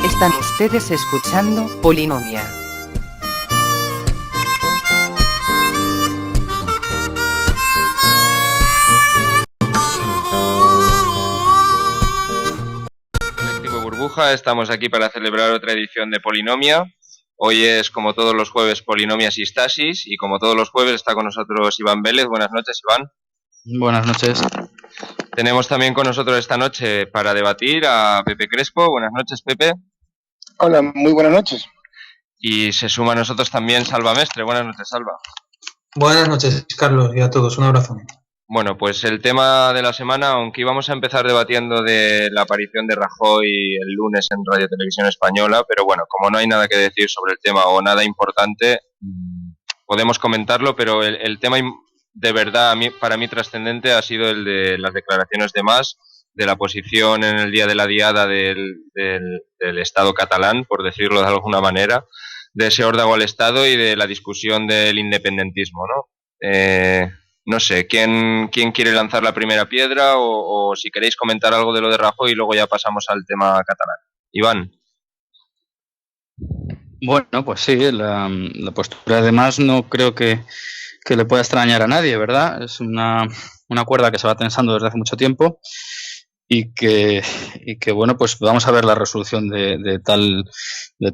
Están ustedes escuchando Polinomia. Colectivo Burbuja, estamos aquí para celebrar otra edición de Polinomia. Hoy es, como todos los jueves, Polinomias y Stasis, y como todos los jueves está con nosotros Iván Vélez. Buenas noches, Iván. Buenas noches. Tenemos también con nosotros esta noche para debatir a Pepe Crespo. Buenas noches, Pepe. Hola, muy buenas noches. Y se suma a nosotros también Salva Mestre. Buenas noches, Salva. Buenas noches, Carlos, y a todos. Un abrazo. Bueno, pues el tema de la semana, aunque íbamos a empezar debatiendo de la aparición de Rajoy el lunes en Radio Televisión Española, pero bueno, como no hay nada que decir sobre el tema o nada importante, podemos comentarlo, pero el tema de verdad para mí trascendente ha sido el de las declaraciones de Mas, de la posición en el día de la diada del Estado catalán, por decirlo de alguna manera, de ese órdago al Estado y de la discusión del independentismo, ¿no? No sé, ¿quién quiere lanzar la primera piedra o si queréis comentar algo de lo de Rajoy y luego ya pasamos al tema catalán? Iván. Bueno, pues sí, la postura además no creo que le pueda extrañar a nadie, ¿verdad? Es una cuerda que se va tensando desde hace mucho tiempo y que bueno, pues vamos a ver la resolución de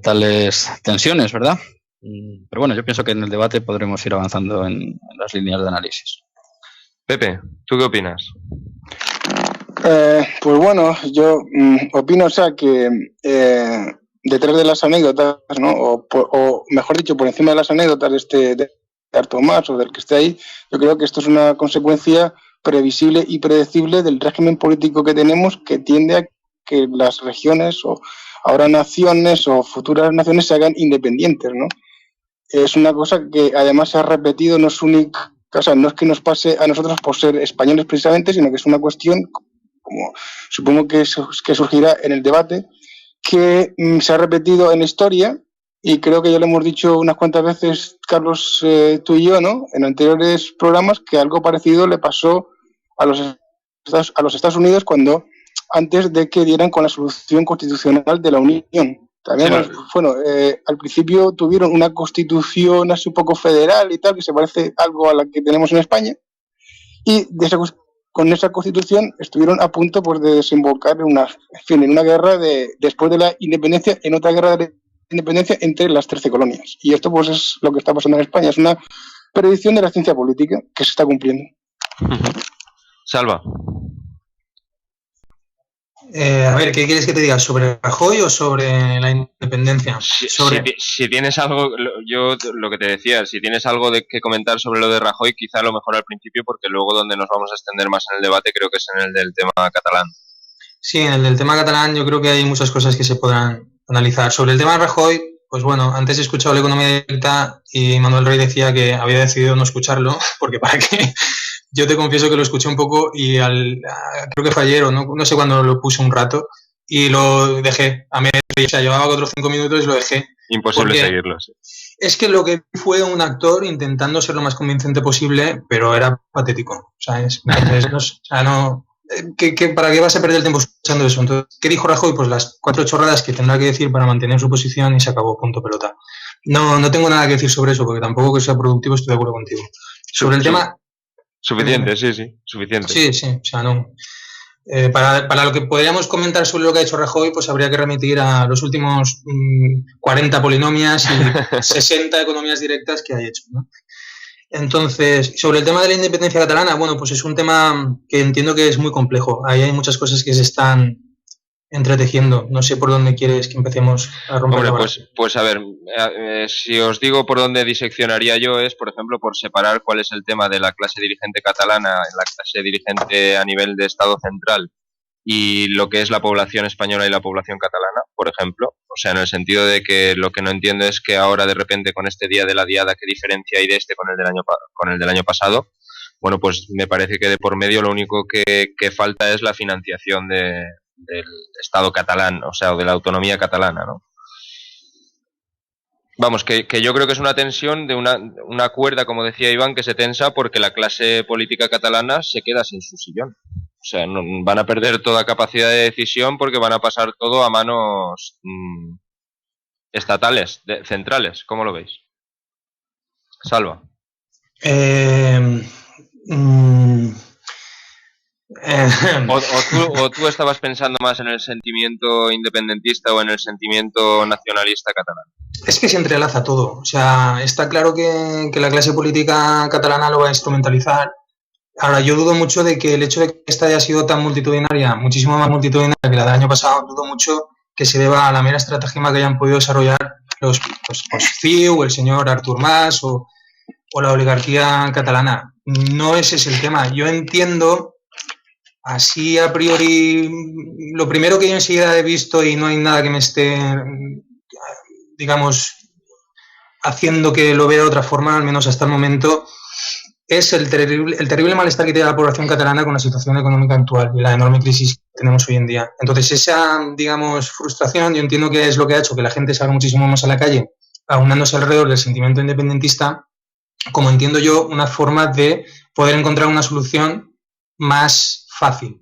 tales tensiones, ¿verdad? Pero bueno, yo pienso que en el debate podremos ir avanzando en las líneas de análisis. Pepe, ¿tú qué opinas? Pues bueno, yo opino, o sea, que detrás de las anécdotas, ¿no? O mejor dicho, por encima de las anécdotas de Artur Mas o del que esté ahí, yo creo que esto es una consecuencia previsible y predecible del régimen político que tenemos, que tiende a que las regiones o ahora naciones o futuras naciones se hagan independientes, ¿no? Es una cosa que además se ha repetido, no es única, o sea, no es que nos pase a nosotros por ser españoles precisamente, sino que es una cuestión, como supongo que surgirá en el debate, que se ha repetido en la historia, y creo que ya lo hemos dicho unas cuantas veces, Carlos, tú y yo, ¿no? En anteriores programas, que algo parecido le pasó a los Estados Unidos antes de que dieran con la solución constitucional de la Unión. También, sí, bueno, al principio tuvieron una constitución así un poco federal y tal, que se parece algo a la que tenemos en España, y con esa constitución estuvieron a punto, pues, de desembocar en una guerra después de la independencia, en otra guerra de independencia entre las 13 colonias. Y esto, pues, es lo que está pasando en España. Es una predicción de la ciencia política que se está cumpliendo. Salva. A ver, ¿qué quieres que te diga? ¿Sobre Rajoy o sobre la independencia? Si tienes algo, yo lo que te decía, si tienes algo que comentar sobre lo de Rajoy, quizá a lo mejor al principio, porque luego donde nos vamos a extender más en el debate creo que es en el del tema catalán. Sí, en el del tema catalán yo creo que hay muchas cosas que se podrán analizar. Sobre el tema de Rajoy, pues bueno, antes he escuchado la economía directa y Manuel Rey decía que había decidido no escucharlo, porque para qué. Yo te confieso que lo escuché un poco y creo que fue ayer o no sé cuándo lo puse un rato y lo dejé a medio, o sea, llevaba 4 o 5 minutos y lo dejé. Imposible seguirlo, sí. Es que lo que fue un actor intentando ser lo más convincente posible, pero era patético, ¿sabes? Entonces, ¿para qué vas a perder el tiempo escuchando eso? Entonces, ¿qué dijo Rajoy? Pues las 4 chorradas que tendrá que decir para mantener su posición y se acabó, punto pelota. No tengo nada que decir sobre eso, porque tampoco que sea productivo, estoy de acuerdo contigo. Sobre el tema... Suficiente, sí, suficiente. Sí, o sea, no. Para lo que podríamos comentar sobre lo que ha hecho Rajoy, pues habría que remitir a los últimos 40 polinomias y 60 economías directas que ha hecho, ¿no? Entonces, sobre el tema de la independencia catalana, bueno, pues es un tema que entiendo que es muy complejo. Ahí hay muchas cosas que se están entretejiendo. No sé por dónde quieres que empecemos a romper la Hombre, pues a ver, si os digo por dónde diseccionaría yo es, por ejemplo, por separar cuál es el tema de la clase dirigente catalana, la clase dirigente a nivel de Estado central y lo que es la población española y la población catalana, por ejemplo. O sea, en el sentido de que lo que no entiendo es que ahora de repente con este día de la diada, ¿qué diferencia hay de este con el del año pasado? Bueno, pues me parece que de por medio lo único que falta es la financiación del Estado catalán, o sea, o de la autonomía catalana, ¿no? Vamos, que yo creo que es una tensión de una cuerda, como decía Iván, que se tensa porque la clase política catalana se queda sin su sillón. O sea, van a perder toda capacidad de decisión porque van a pasar todo a manos estatales, centrales. ¿Cómo lo veis? Salva. O tú estabas pensando más en el sentimiento independentista o en el sentimiento nacionalista catalán. Es que se entrelaza todo. O sea, está claro que la clase política catalana lo va a instrumentalizar. Ahora, yo dudo mucho de que el hecho de que esta haya sido tan multitudinaria, muchísimo más multitudinaria que la del año pasado, dudo mucho que se deba a la mera estratagema que hayan podido desarrollar los CiU, el señor Artur Mas o la oligarquía catalana. No ese es el tema. Yo entiendo, así a priori, lo primero que yo enseguida he visto y no hay nada que me esté, digamos, haciendo que lo vea de otra forma, al menos hasta el momento, es el terrible malestar que tiene la población catalana con la situación económica actual y la enorme crisis que tenemos hoy en día. Entonces, esa, digamos, frustración, yo entiendo que es lo que ha hecho que la gente salga muchísimo más a la calle, aunándose alrededor del sentimiento independentista, como entiendo yo, una forma de poder encontrar una solución más fácil.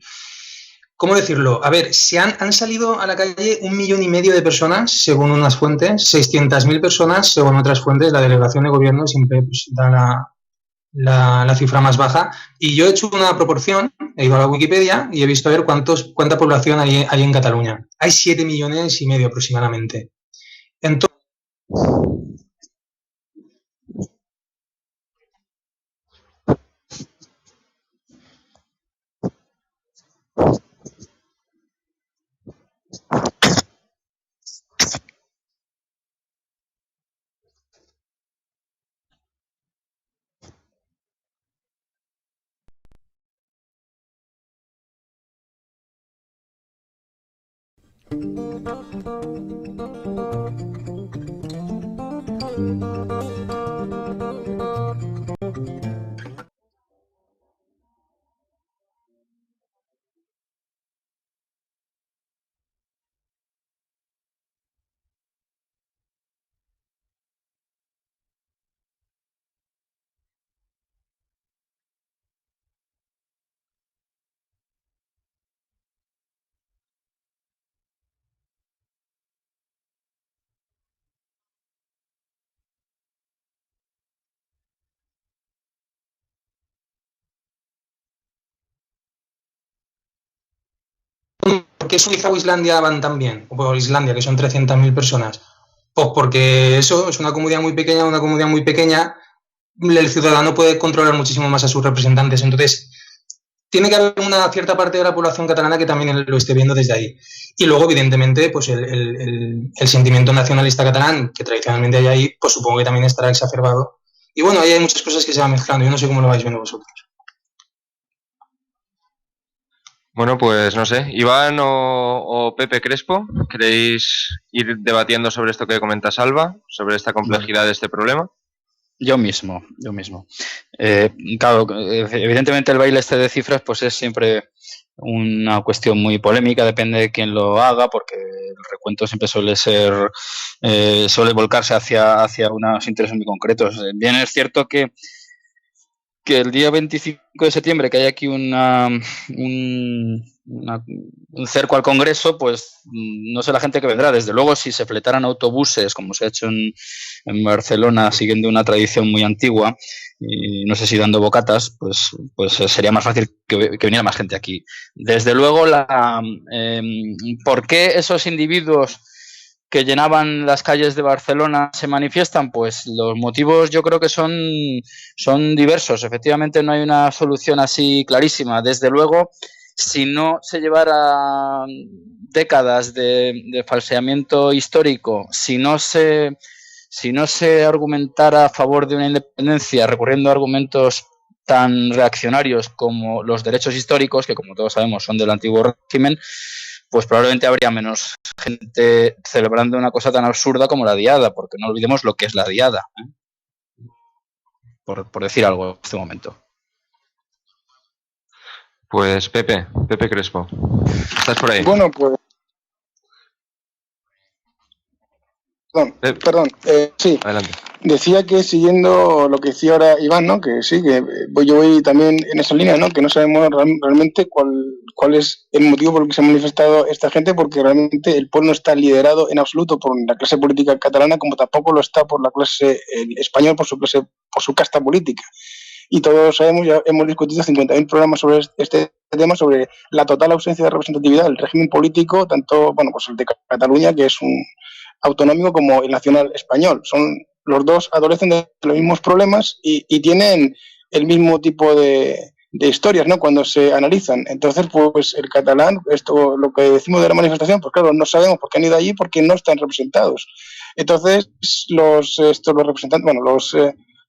¿Cómo decirlo? A ver, han salido a la calle 1,5 millones de personas, según unas fuentes, 600.000 personas, según otras fuentes. La delegación de gobierno siempre pues, da la cifra más baja. Y yo he hecho una proporción, he ido a la Wikipedia y he visto a ver cuánta población hay en Cataluña. Hay 7,5 millones aproximadamente. Entonces, ¿por qué Suiza o Islandia van tan bien? O Islandia, que son 300.000 personas. Pues porque eso es una comunidad muy pequeña, el ciudadano puede controlar muchísimo más a sus representantes. Entonces, tiene que haber una cierta parte de la población catalana que también lo esté viendo desde ahí. Y luego, evidentemente, pues el sentimiento nacionalista catalán, que tradicionalmente hay ahí, pues supongo que también estará exacerbado. Y bueno, ahí hay muchas cosas que se van mezclando. Yo no sé cómo lo vais viendo vosotros. Bueno, pues no sé, Iván o Pepe Crespo, ¿queréis ir debatiendo sobre esto que comenta Salva, sobre esta complejidad de este problema? Yo mismo. Claro, evidentemente el baile este de cifras pues es siempre una cuestión muy polémica, depende de quién lo haga, porque el recuento siempre suele volcarse hacia unos intereses muy concretos. Bien es cierto que el día 25 de septiembre, que hay aquí un cerco al Congreso, pues no sé la gente que vendrá. Desde luego, si se fletaran autobuses, como se ha hecho en Barcelona, siguiendo una tradición muy antigua, y no sé si dando bocatas, pues sería más fácil que viniera más gente aquí. Desde luego, ¿por qué esos individuos que llenaban las calles de Barcelona se manifiestan? Pues los motivos yo creo que son diversos. Efectivamente no hay una solución así clarísima. Desde luego, si no se llevara décadas de falseamiento histórico, si no se argumentara a favor de una independencia recurriendo a argumentos tan reaccionarios como los derechos históricos, que como todos sabemos son del antiguo régimen, pues probablemente habría menos gente celebrando una cosa tan absurda como la diada, porque no olvidemos lo que es la diada, por decir algo en este momento. Pues Pepe Crespo, ¿estás por ahí? Bueno, pues... Perdón, sí. Adelante. Decía que siguiendo lo que decía ahora Iván, ¿no? Que sí, que yo voy también en esa línea, ¿no? Que no sabemos realmente cuál es el motivo por el que se ha manifestado esta gente, porque realmente el pueblo no está liderado en absoluto por la clase política catalana, como tampoco lo está por la clase española, por su casta política. Y todos sabemos, ya hemos discutido 50.000 programas sobre este tema, sobre la total ausencia de representatividad del régimen político, tanto, bueno, pues el de Cataluña, que es un autonómico, como el nacional español. Los dos adolecen de los mismos problemas y tienen el mismo tipo de historias, ¿no? Cuando se analizan. Entonces, pues el catalán, esto, lo que decimos de la manifestación, pues claro, no sabemos por qué han ido allí, porque no están representados. Entonces, los representantes, bueno,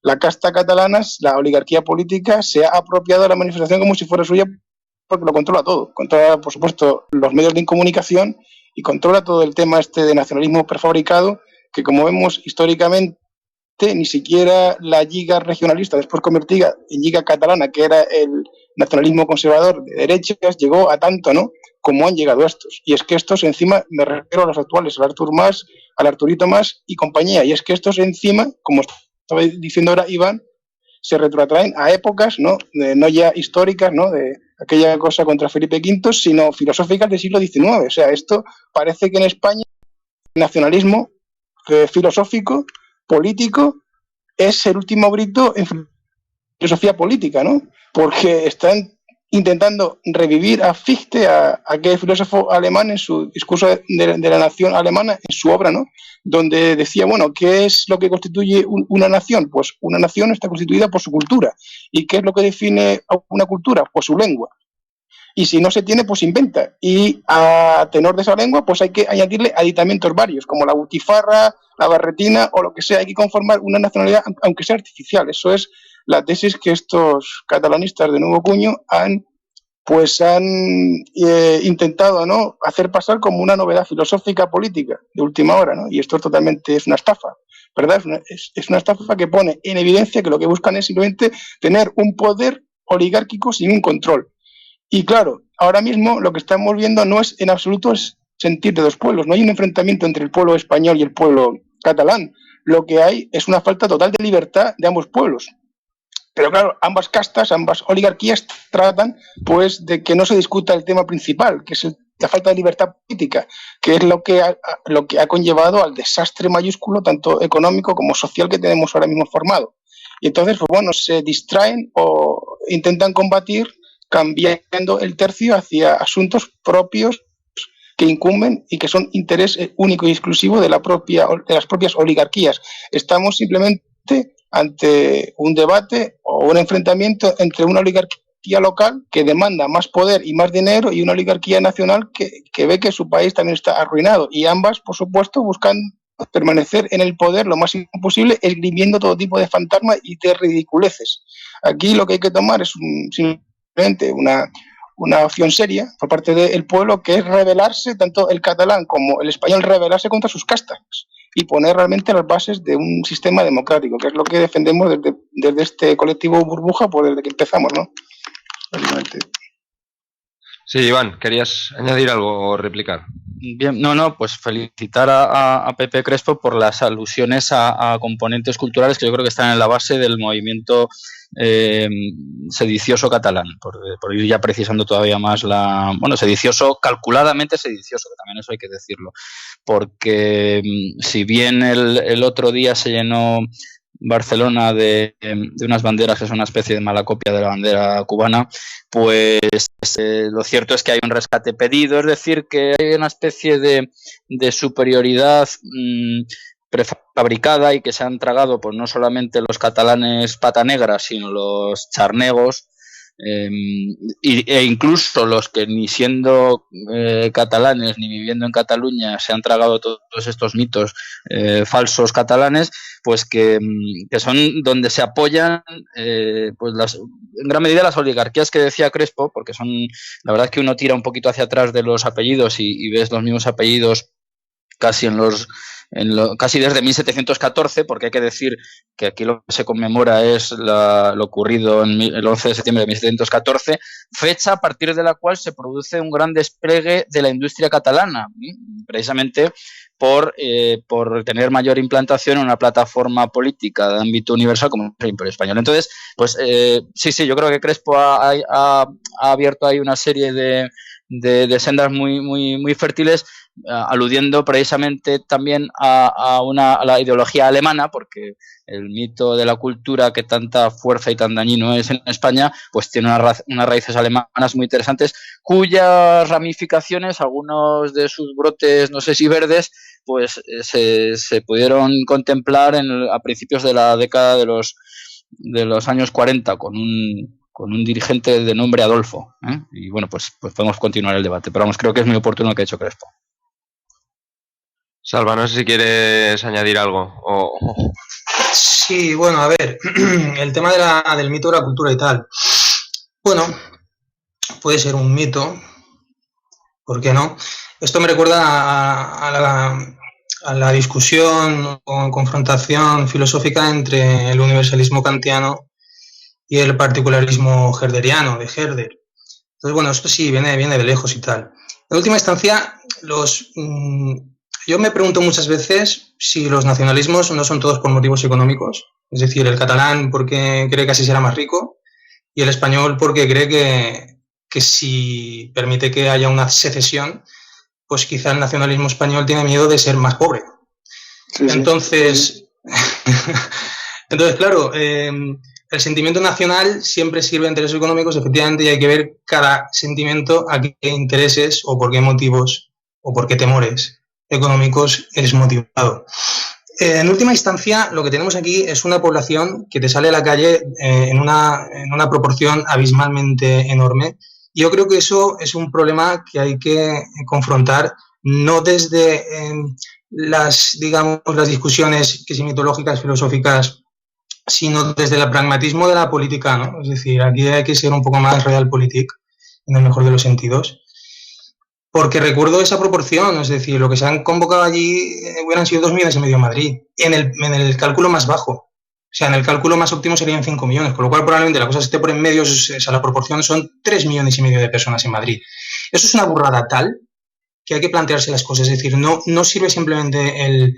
la casta catalana, la oligarquía política, se ha apropiado de la manifestación como si fuera suya, porque lo controla todo. Controla, por supuesto, los medios de comunicación y controla todo el tema de nacionalismo prefabricado, que como vemos históricamente, ni siquiera la Lliga regionalista, después convertida en Lliga catalana, que era el nacionalismo conservador de derechas, llegó a tanto, ¿no?, como han llegado estos. Y es que estos encima, me refiero a los actuales, al Artur Mas, al Arturito Mas y compañía, y es que estos encima, como estaba diciendo ahora Iván, se retrotraen a épocas, ¿no?, no ya históricas, ¿no?, de aquella cosa contra Felipe V, sino filosóficas del siglo XIX. O sea, esto parece que en España el nacionalismo filosófico, político, es el último grito en filosofía política, ¿no? Porque están intentando revivir a Fichte, a aquel filósofo alemán, en su discurso de la nación alemana, en su obra, ¿no?, donde decía, bueno, ¿qué es lo que constituye una nación? Pues una nación está constituida por su cultura. ¿Y qué es lo que define a una cultura? Pues su lengua. Y si no se tiene, pues inventa. Y a tenor de esa lengua, pues hay que añadirle aditamentos varios, como la butifarra, la barretina o lo que sea. Hay que conformar una nacionalidad, aunque sea artificial. Eso es la tesis que estos catalanistas de nuevo cuño han intentado, ¿no?, hacer pasar como una novedad filosófica política de última hora, ¿no? Y esto totalmente es una estafa, ¿verdad? Es una estafa que pone en evidencia que lo que buscan es simplemente tener un poder oligárquico sin un control. Y claro, ahora mismo lo que estamos viendo no es en absoluto el sentir de dos pueblos, no hay un enfrentamiento entre el pueblo español y el pueblo catalán. Lo que hay es una falta total de libertad de ambos pueblos. Pero claro, ambas castas, ambas oligarquías tratan, pues, de que no se discuta el tema principal, que es la falta de libertad política, que es lo que ha conllevado al desastre mayúsculo, tanto económico como social, que tenemos ahora mismo formado. Y entonces, pues bueno, se distraen o intentan combatir cambiando el tercio hacia asuntos propios que incumben y que son interés único y exclusivo de las propias oligarquías. Estamos simplemente ante un debate o un enfrentamiento entre una oligarquía local que demanda más poder y más dinero y una oligarquía nacional que ve que su país también está arruinado, y ambas, por supuesto, buscan permanecer en el poder lo más posible, esgrimiendo todo tipo de fantasmas y de ridiculeces. Aquí lo que hay que tomar es simplemente una opción seria por parte del pueblo, que es rebelarse, tanto el catalán como el español, rebelarse contra sus castas y poner realmente las bases de un sistema democrático, que es lo que defendemos desde este colectivo Burbuja, pues desde que empezamos, ¿no? Básicamente. Sí, Iván, ¿querías añadir algo o replicar? Bien, pues felicitar a Pepe Crespo por las alusiones a componentes culturales que yo creo que están en la base del movimiento sedicioso catalán, por ir ya precisando todavía más sedicioso, calculadamente sedicioso, que también eso hay que decirlo, porque si bien el otro día se llenó Barcelona de unas banderas que son una especie de mala copia de la bandera cubana, pues lo cierto es que hay un rescate pedido, es decir, que hay una especie de superioridad prefabricada y que se han tragado pues no solamente los catalanes pata negra, sino los charnegos e incluso los que ni siendo catalanes ni viviendo en Cataluña se han tragado todos estos mitos falsos catalanes, pues que son donde se apoyan pues en gran medida las oligarquías que decía Crespo, porque son, la verdad es que uno tira un poquito hacia atrás de los apellidos y ves los mismos apellidos casi casi desde 1714, porque hay que decir que aquí lo que se conmemora es lo ocurrido el 11 de septiembre de 1714, fecha a partir de la cual se produce un gran despliegue de la industria catalana, precisamente por tener mayor implantación en una plataforma política de ámbito universal como el Imperio Español. Entonces, pues sí, yo creo que Crespo ha abierto ahí una serie de sendas muy fértiles, aludiendo precisamente también a la ideología alemana, porque el mito de la cultura que tanta fuerza y tan dañino es en España, pues tiene unas raíces alemanas muy interesantes, cuyas ramificaciones, algunos de sus brotes, no sé si verdes, pues se pudieron contemplar a principios de la década de los años 40 con un dirigente de nombre Adolfo, ¿eh? Y bueno, pues podemos continuar el debate, pero vamos, creo que es muy oportuno lo que ha hecho Crespo. Salva, no sé si quieres añadir algo. Sí, bueno, a ver, el tema del mito de la cultura y tal. Bueno, puede ser un mito, ¿por qué no? Esto me recuerda a la discusión o confrontación filosófica entre el universalismo kantiano y el particularismo herderiano, de Herder. Entonces, bueno, esto sí viene de lejos y tal. En última instancia, yo me pregunto muchas veces si los nacionalismos no son todos por motivos económicos. Es decir, el catalán porque cree que así será más rico y el español porque cree que si permite que haya una secesión, pues quizá el nacionalismo español tiene miedo de ser más pobre. Sí, entonces, entonces, claro, el sentimiento nacional siempre sirve a intereses económicos, efectivamente, y hay que ver cada sentimiento a qué intereses o por qué motivos o por qué temores económicos es motivado. En última instancia, lo que tenemos aquí es una población que te sale a la calle en una proporción abismalmente enorme. Y yo creo que eso es un problema que hay que confrontar, no desde las discusiones que si mitológicas, filosóficas, sino desde el pragmatismo de la política, ¿no? Es decir, aquí hay que ser un poco más realpolitik, en el mejor de los sentidos. Porque recuerdo esa proporción, es decir, lo que se han convocado allí hubieran sido 2,5 millones en Madrid, en el cálculo más bajo. O sea, en el cálculo más óptimo serían 5 millones, con lo cual probablemente la cosa esté por en medio, o sea, la proporción son 3,5 millones de personas en Madrid. Eso es una burrada tal que hay que plantearse las cosas, es decir, no sirve simplemente el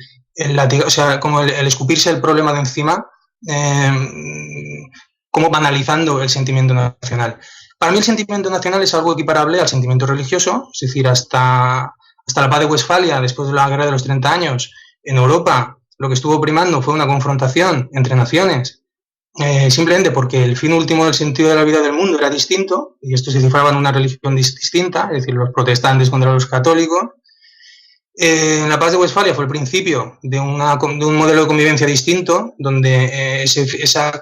escupirse el problema de encima, como banalizando el sentimiento nacional. Para mí el sentimiento nacional es algo equiparable al sentimiento religioso, es decir, hasta la paz de Westfalia, después de la guerra de los 30 años, en Europa lo que estuvo primando fue una confrontación entre naciones, simplemente porque el fin último del sentido de la vida del mundo era distinto, y esto se cifraba en una religión distinta, es decir, los protestantes contra los católicos. La paz de Westfalia fue el principio de un modelo de convivencia distinto, donde esa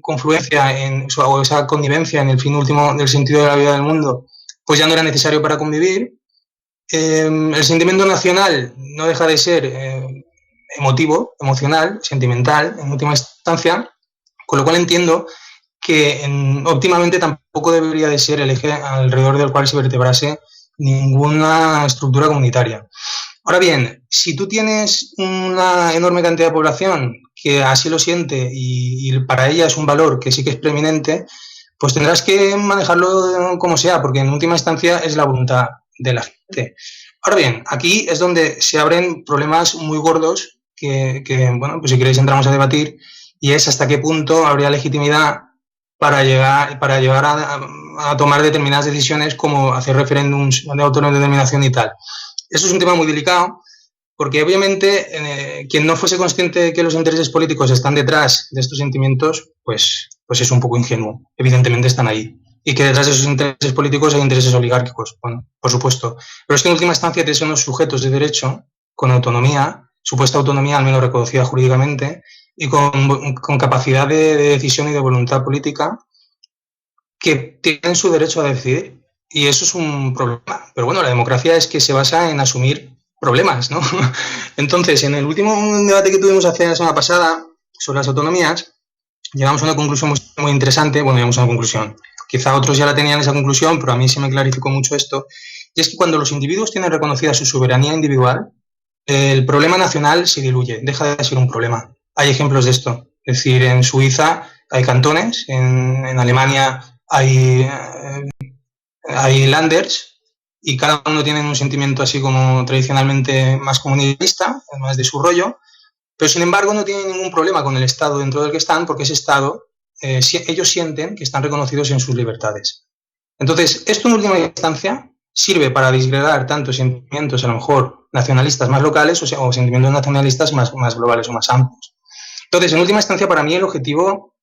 confluencia o esa connivencia en el fin último del sentido de la vida del mundo, pues ya no era necesario para convivir. El sentimiento nacional no deja de ser emotivo, emocional, sentimental, en última instancia, con lo cual entiendo que óptimamente tampoco debería de ser el eje alrededor del cual se vertebrase ninguna estructura comunitaria. Ahora bien, si tú tienes una enorme cantidad de población que así lo siente y para ella es un valor que sí que es preeminente, pues tendrás que manejarlo como sea, porque en última instancia es la voluntad de la gente. Ahora bien, aquí es donde se abren problemas muy gordos que bueno, pues si queréis entramos a debatir, y es hasta qué punto habría legitimidad para llevar a tomar determinadas decisiones como hacer referéndums de autodeterminación y tal. Eso es un tema muy delicado, porque obviamente quien no fuese consciente de que los intereses políticos están detrás de estos sentimientos, pues es un poco ingenuo. Evidentemente están ahí. Y que detrás de esos intereses políticos hay intereses oligárquicos, bueno, por supuesto. Pero es que en última instancia tienes unos sujetos de derecho con autonomía, supuesta autonomía al menos reconocida jurídicamente, y con capacidad de decisión y de voluntad política, que tienen su derecho a decidir. Y eso es un problema. Pero bueno, la democracia es que se basa en asumir problemas, ¿no? Entonces, en el último debate que tuvimos hace la semana pasada sobre las autonomías, llegamos a una conclusión muy interesante. Bueno, llegamos a una conclusión. Quizá otros ya la tenían esa conclusión, pero a mí se me clarificó mucho esto. Y es que cuando los individuos tienen reconocida su soberanía individual, el problema nacional se diluye, deja de ser un problema. Hay ejemplos de esto. Es decir, en Suiza hay cantones, en Alemania hay Länders, y cada uno tiene un sentimiento así como tradicionalmente más comunista, más de su rollo, pero sin embargo no tienen ningún problema con el Estado dentro del que están, porque ese Estado, ellos sienten que están reconocidos en sus libertades. Entonces, esto en última instancia sirve para disgregar tanto sentimientos a lo mejor nacionalistas más locales o sentimientos nacionalistas más globales o más amplios. Entonces, en última instancia, para mí el objetivo,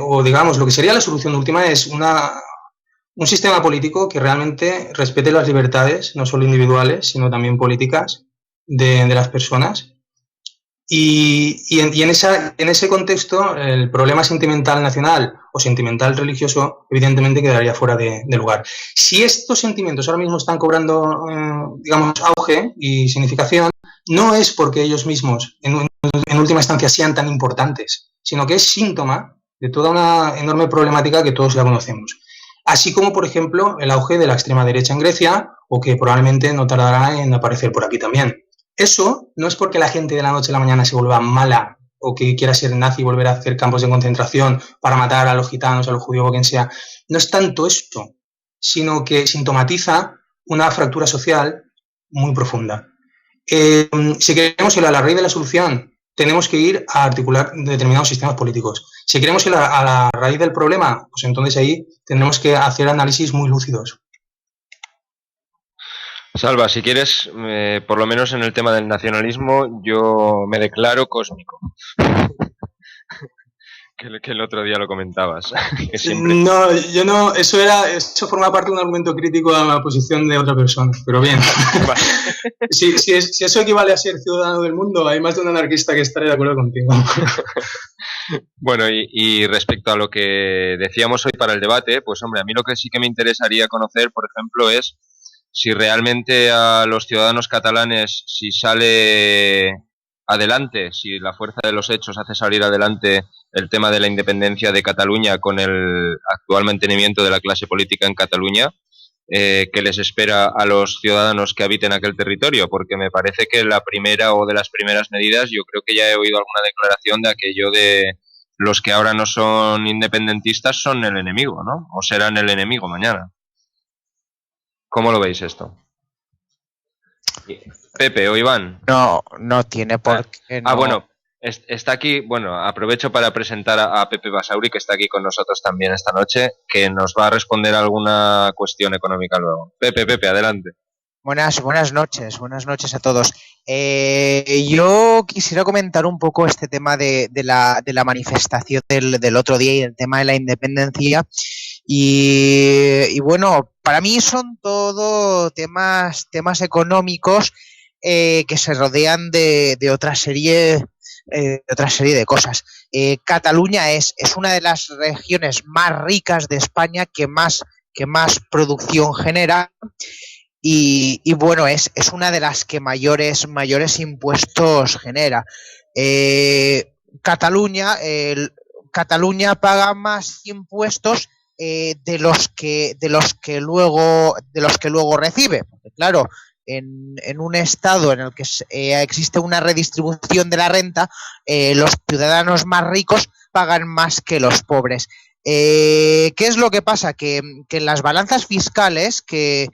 o digamos, lo que sería la solución última es un sistema político que realmente respete las libertades, no solo individuales, sino también políticas de las personas. Y en ese contexto, el problema sentimental nacional o sentimental religioso, evidentemente, quedaría fuera de lugar. Si estos sentimientos ahora mismo están cobrando, digamos, auge y significación, no es porque ellos mismos, en última instancia, sean tan importantes, sino que es síntoma de toda una enorme problemática que todos ya conocemos. Así como, por ejemplo, el auge de la extrema derecha en Grecia, o que probablemente no tardará en aparecer por aquí también. Eso no es porque la gente de la noche a la mañana se vuelva mala o que quiera ser nazi y volver a hacer campos de concentración para matar a los gitanos, a los judíos o quien sea. No es tanto esto, sino que sintomatiza una fractura social muy profunda. Si queremos ir a la raíz de la solución, tenemos que ir a articular determinados sistemas políticos. Si queremos ir a la raíz del problema, pues entonces ahí tendremos que hacer análisis muy lúcidos. Salva, si quieres, por lo menos en el tema del nacionalismo, yo me declaro cósmico. que el otro día lo comentabas. Que siempre... No, yo no, eso forma parte de un argumento crítico a la posición de otra persona, pero bien. Vale. Si eso equivale a ser ciudadano del mundo, hay más de un anarquista que estaré de acuerdo contigo. Bueno, y respecto a lo que decíamos hoy para el debate, pues hombre, a mí lo que sí que me interesaría conocer, por ejemplo, es si realmente a los ciudadanos catalanes, si sale adelante, si la fuerza de los hechos hace salir adelante el tema de la independencia de Cataluña con el actual mantenimiento de la clase política en Cataluña, que les espera a los ciudadanos que habiten aquel territorio, porque me parece que la primera o de las primeras medidas, yo creo que ya he oído alguna declaración de aquello de los que ahora no son independentistas son el enemigo, ¿no? O serán el enemigo mañana. ¿Cómo lo veis esto? Pepe o Iván. No tiene por qué. No. Bueno, está aquí, bueno, aprovecho para presentar a Pepe Basauri, que está aquí con nosotros también esta noche, que nos va a responder alguna cuestión económica luego. Pepe, adelante. Buenas noches a todos. Yo quisiera comentar un poco este tema de la manifestación del otro día y el tema de la independencia. Y bueno, para mí son todo temas económicos que se rodean de otra serie de cosas. Cataluña es una de las regiones más ricas de España que más producción genera. Y bueno, es una de las que mayores impuestos genera. Cataluña paga más impuestos de los que luego recibe. Porque, claro, en un estado en el que existe una redistribución de la renta, los ciudadanos más ricos pagan más que los pobres. ¿Qué es lo que pasa? Que en las balanzas fiscales que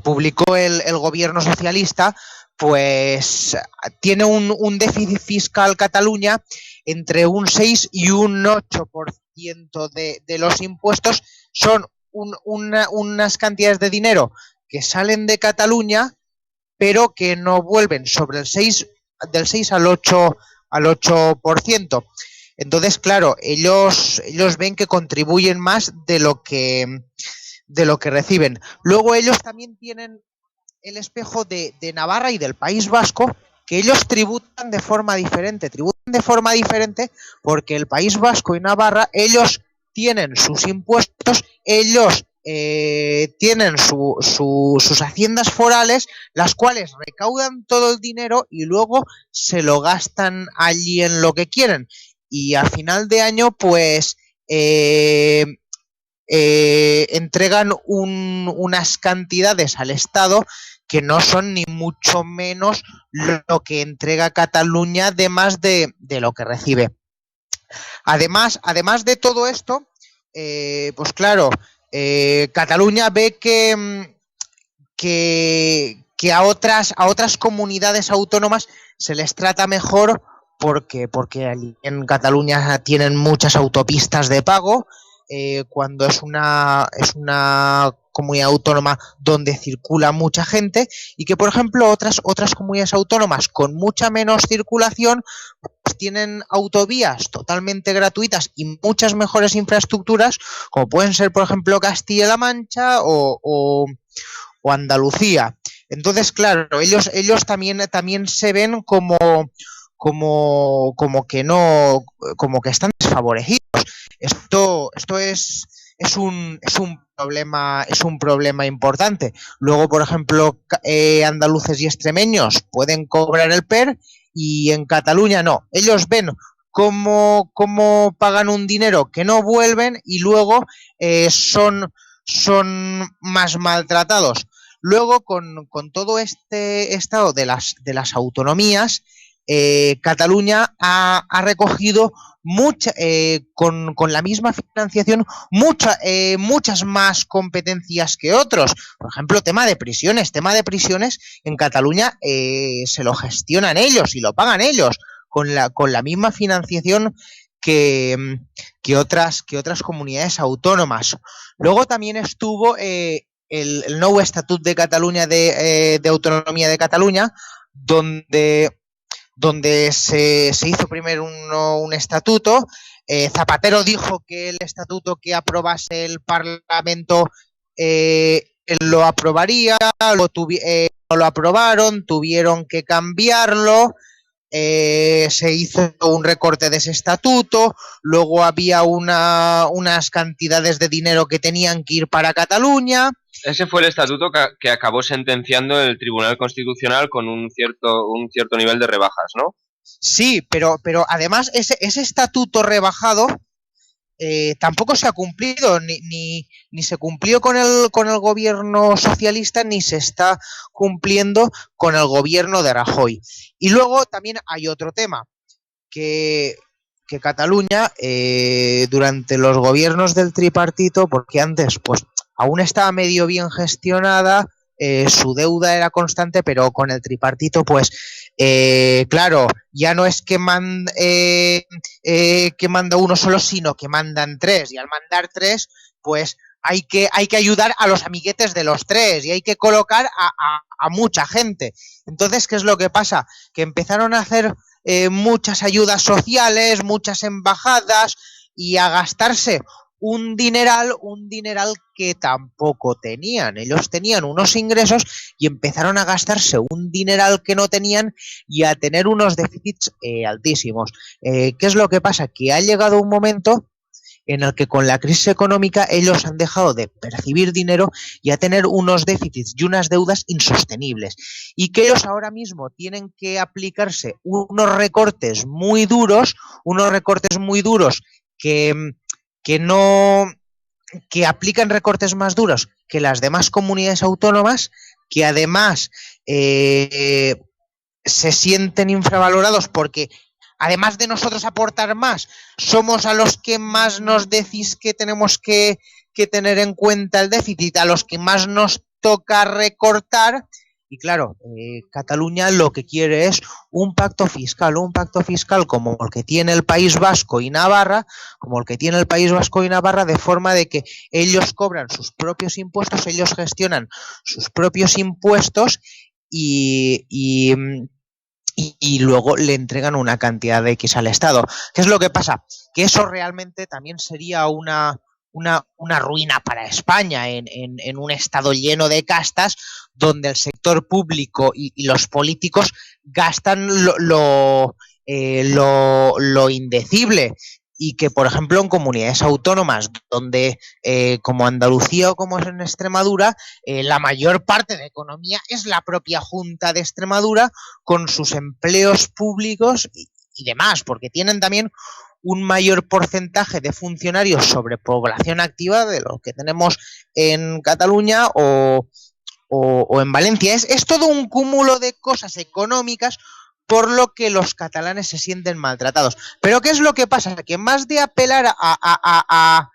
publicó el gobierno socialista, pues tiene un déficit fiscal Cataluña entre un 6 y un 8% de los impuestos. Son unas cantidades de dinero que salen de Cataluña, pero que no vuelven sobre del 6 al 8%. Entonces, claro, ellos ven que contribuyen más de lo que reciben. Luego ellos también tienen el espejo de Navarra y del País Vasco, que ellos tributan de forma diferente porque el País Vasco y Navarra, ellos tienen sus impuestos, ellos tienen sus haciendas forales, las cuales recaudan todo el dinero y luego se lo gastan allí en lo que quieren. Y a final de año, pues entregan unas cantidades al Estado que no son ni mucho menos lo que entrega Cataluña, además de lo que recibe. Además de todo esto, pues claro, Cataluña ve que a otras comunidades autónomas se les trata mejor porque en Cataluña tienen muchas autopistas de pago, cuando es una comunidad autónoma donde circula mucha gente, y que por ejemplo otras comunidades autónomas con mucha menos circulación pues tienen autovías totalmente gratuitas y muchas mejores infraestructuras, como pueden ser por ejemplo Castilla-La Mancha o Andalucía. Entonces claro, ellos también se ven como que no, como que están desfavorecidos. Esto es un problema importante. Luego, por ejemplo, andaluces y extremeños pueden cobrar el PER y en Cataluña no. Ellos ven cómo pagan un dinero que no vuelven y luego son más maltratados. Luego, con todo este estado de las autonomías, Cataluña ha recogido con la misma financiación muchas más competencias que otros. Por ejemplo, tema de prisiones en Cataluña se lo gestionan ellos y lo pagan ellos con la misma financiación que otras comunidades autónomas. Luego también estuvo el nuevo Estatut de Cataluña de Autonomía de Cataluña, donde se hizo primero un estatuto. Zapatero dijo que el estatuto que aprobase el Parlamento lo aprobaría, no lo aprobaron, tuvieron que cambiarlo, se hizo un recorte de ese estatuto, luego había unas cantidades de dinero que tenían que ir para Cataluña. Ese fue el estatuto que acabó sentenciando el Tribunal Constitucional con un cierto nivel de rebajas, ¿no? Sí, pero además ese estatuto rebajado tampoco se ha cumplido, ni se cumplió con el gobierno socialista, ni se está cumpliendo con el gobierno de Rajoy. Y luego también hay otro tema, que Cataluña, durante los gobiernos del tripartito, porque antes pues aún estaba medio bien gestionada, su deuda era constante, pero con el tripartito pues claro, ya no es que manda uno solo, sino que mandan tres, y al mandar tres pues hay que ayudar a los amiguetes de los tres y hay que colocar a mucha gente. Entonces, ¿qué es lo que pasa? Que empezaron a hacer muchas ayudas sociales, muchas embajadas, y a gastarse un dineral que tampoco tenían. Ellos tenían unos ingresos y empezaron a gastarse un dineral que no tenían y a tener unos déficits altísimos. ¿Qué es lo que pasa? Que ha llegado un momento en el que con la crisis económica ellos han dejado de percibir dinero y a tener unos déficits y unas deudas insostenibles, y que ellos ahora mismo tienen que aplicarse unos recortes muy duros que aplican recortes más duros que las demás comunidades autónomas, que además se sienten infravalorados porque además de nosotros aportar más, somos a los que más nos decís que tenemos que tener en cuenta el déficit, a los que más nos toca recortar. Y claro, Cataluña lo que quiere es un pacto fiscal como el que tiene el País Vasco y Navarra, de forma de que ellos cobran sus propios impuestos, ellos gestionan sus propios impuestos y luego le entregan una cantidad de X al Estado. ¿Qué es lo que pasa? Que eso realmente también sería una ruina para España en un Estado lleno de castas, donde el sector público y los políticos gastan lo indecible. y que, por ejemplo, en comunidades autónomas donde, como Andalucía o como es en Extremadura, la mayor parte de economía es la propia Junta de Extremadura con sus empleos públicos y demás, porque tienen también un mayor porcentaje de funcionarios sobre población activa de lo que tenemos en Cataluña o en Valencia. Es todo un cúmulo de cosas económicas por lo que los catalanes se sienten maltratados. Pero ¿qué es lo que pasa? Que más de apelar a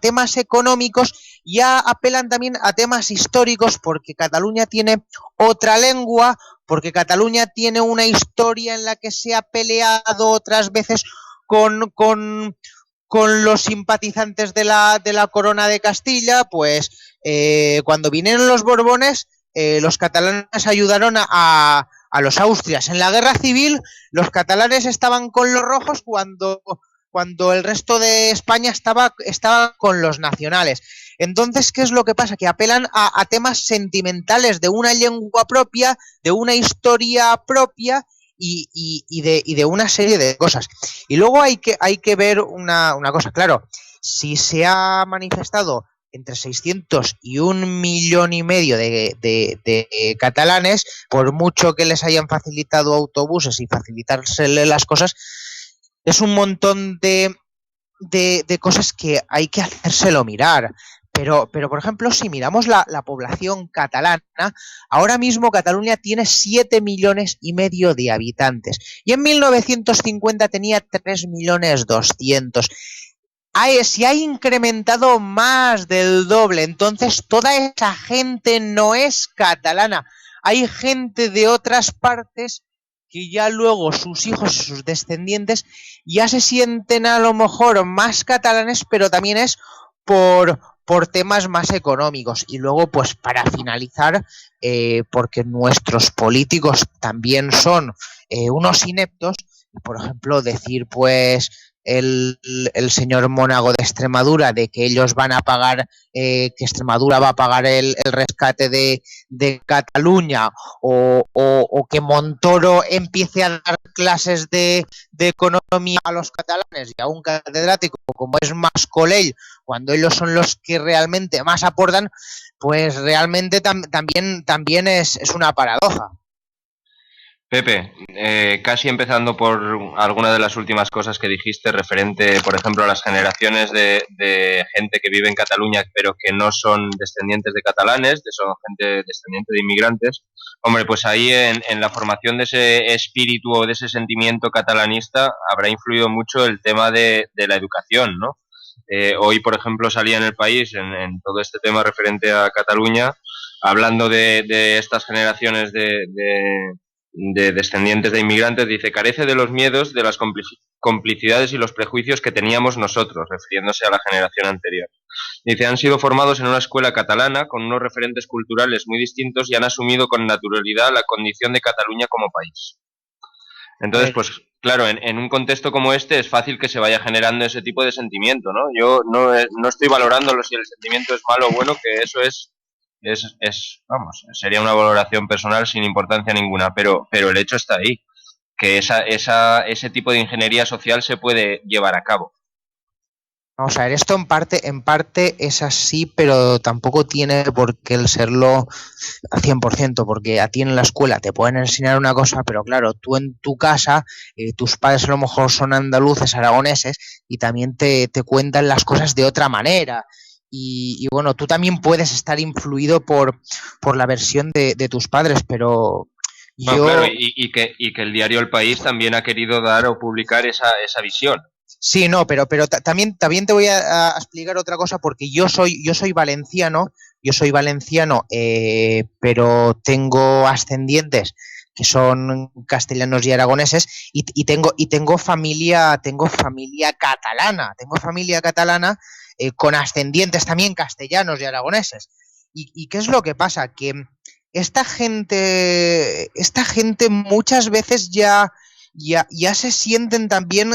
temas económicos, ya apelan también a temas históricos, porque Cataluña tiene otra lengua, porque Cataluña tiene una historia en la que se ha peleado otras veces con los simpatizantes de la corona de Castilla. Pues cuando vinieron los Borbones, los catalanes ayudaron a los austrias. En la guerra civil, los catalanes estaban con los rojos cuando el resto de España estaba con los nacionales. Entonces, ¿qué es lo que pasa? Que apelan a temas sentimentales de una lengua propia, de una historia propia y de una serie de cosas. Y luego hay que ver una cosa. Claro, si se ha manifestado entre 600 y 1,5 millones de catalanes, por mucho que les hayan facilitado autobuses y facilitársele las cosas, es un montón de cosas que hay que hacérselo mirar. Pero por ejemplo, si miramos la población catalana, ahora mismo Cataluña tiene 7,5 millones de habitantes y en 1950 tenía 3,200,000. Se ha incrementado más del doble. Entonces toda esa gente no es catalana. Hay gente de otras partes que ya luego sus hijos y sus descendientes ya se sienten a lo mejor más catalanes, pero también es por temas más económicos. Y luego, pues para finalizar, porque nuestros políticos también son unos ineptos, por ejemplo, decir pues el señor Mónago de Extremadura de que ellos van a pagar, que Extremadura va a pagar el rescate de Cataluña, o que Montoro empiece a dar clases de economía a los catalanes y a un catedrático como es Mas-Colell, cuando ellos son los que realmente más aportan, pues realmente también es una paradoja. Pepe, casi empezando por alguna de las últimas cosas que dijiste referente, por ejemplo, a las generaciones de gente que vive en Cataluña pero que no son descendientes de catalanes, son gente descendiente de inmigrantes. Hombre, pues ahí en la formación de ese espíritu o de ese sentimiento catalanista habrá influido mucho el tema de la educación, ¿no? Hoy, por ejemplo, salía en El País, en todo este tema referente a Cataluña, hablando de estas generaciones de descendientes de inmigrantes, dice: carece de los miedos, de las complicidades y los prejuicios que teníamos nosotros, refiriéndose a la generación anterior. Dice: han sido formados en una escuela catalana con unos referentes culturales muy distintos y han asumido con naturalidad la condición de Cataluña como país. Entonces, pues claro, en un contexto como este es fácil que se vaya generando ese tipo de sentimiento, ¿no? Yo no estoy valorándolo si el sentimiento es malo o bueno, que eso vamos, sería una valoración personal sin importancia ninguna, pero el hecho está ahí, que ese tipo de ingeniería social se puede llevar a cabo. Vamos a ver, esto en parte es así, pero tampoco tiene por qué el serlo al 100%, porque a ti en la escuela te pueden enseñar una cosa, pero claro, tú en tu casa, tus padres a lo mejor son andaluces, aragoneses, y también te cuentan las cosas de otra manera. Y bueno, tú también puedes estar influido por la versión de tus padres, pero yo... Bueno, claro, y que el diario El País también ha querido dar o publicar esa visión. Sí, no, pero también te voy a explicar otra cosa, porque yo soy valenciano, pero tengo ascendientes que son castellanos y aragoneses, y tengo familia catalana, con ascendientes también castellanos y aragoneses. ¿Y qué es lo que pasa? Que esta gente muchas veces ya ya se sienten también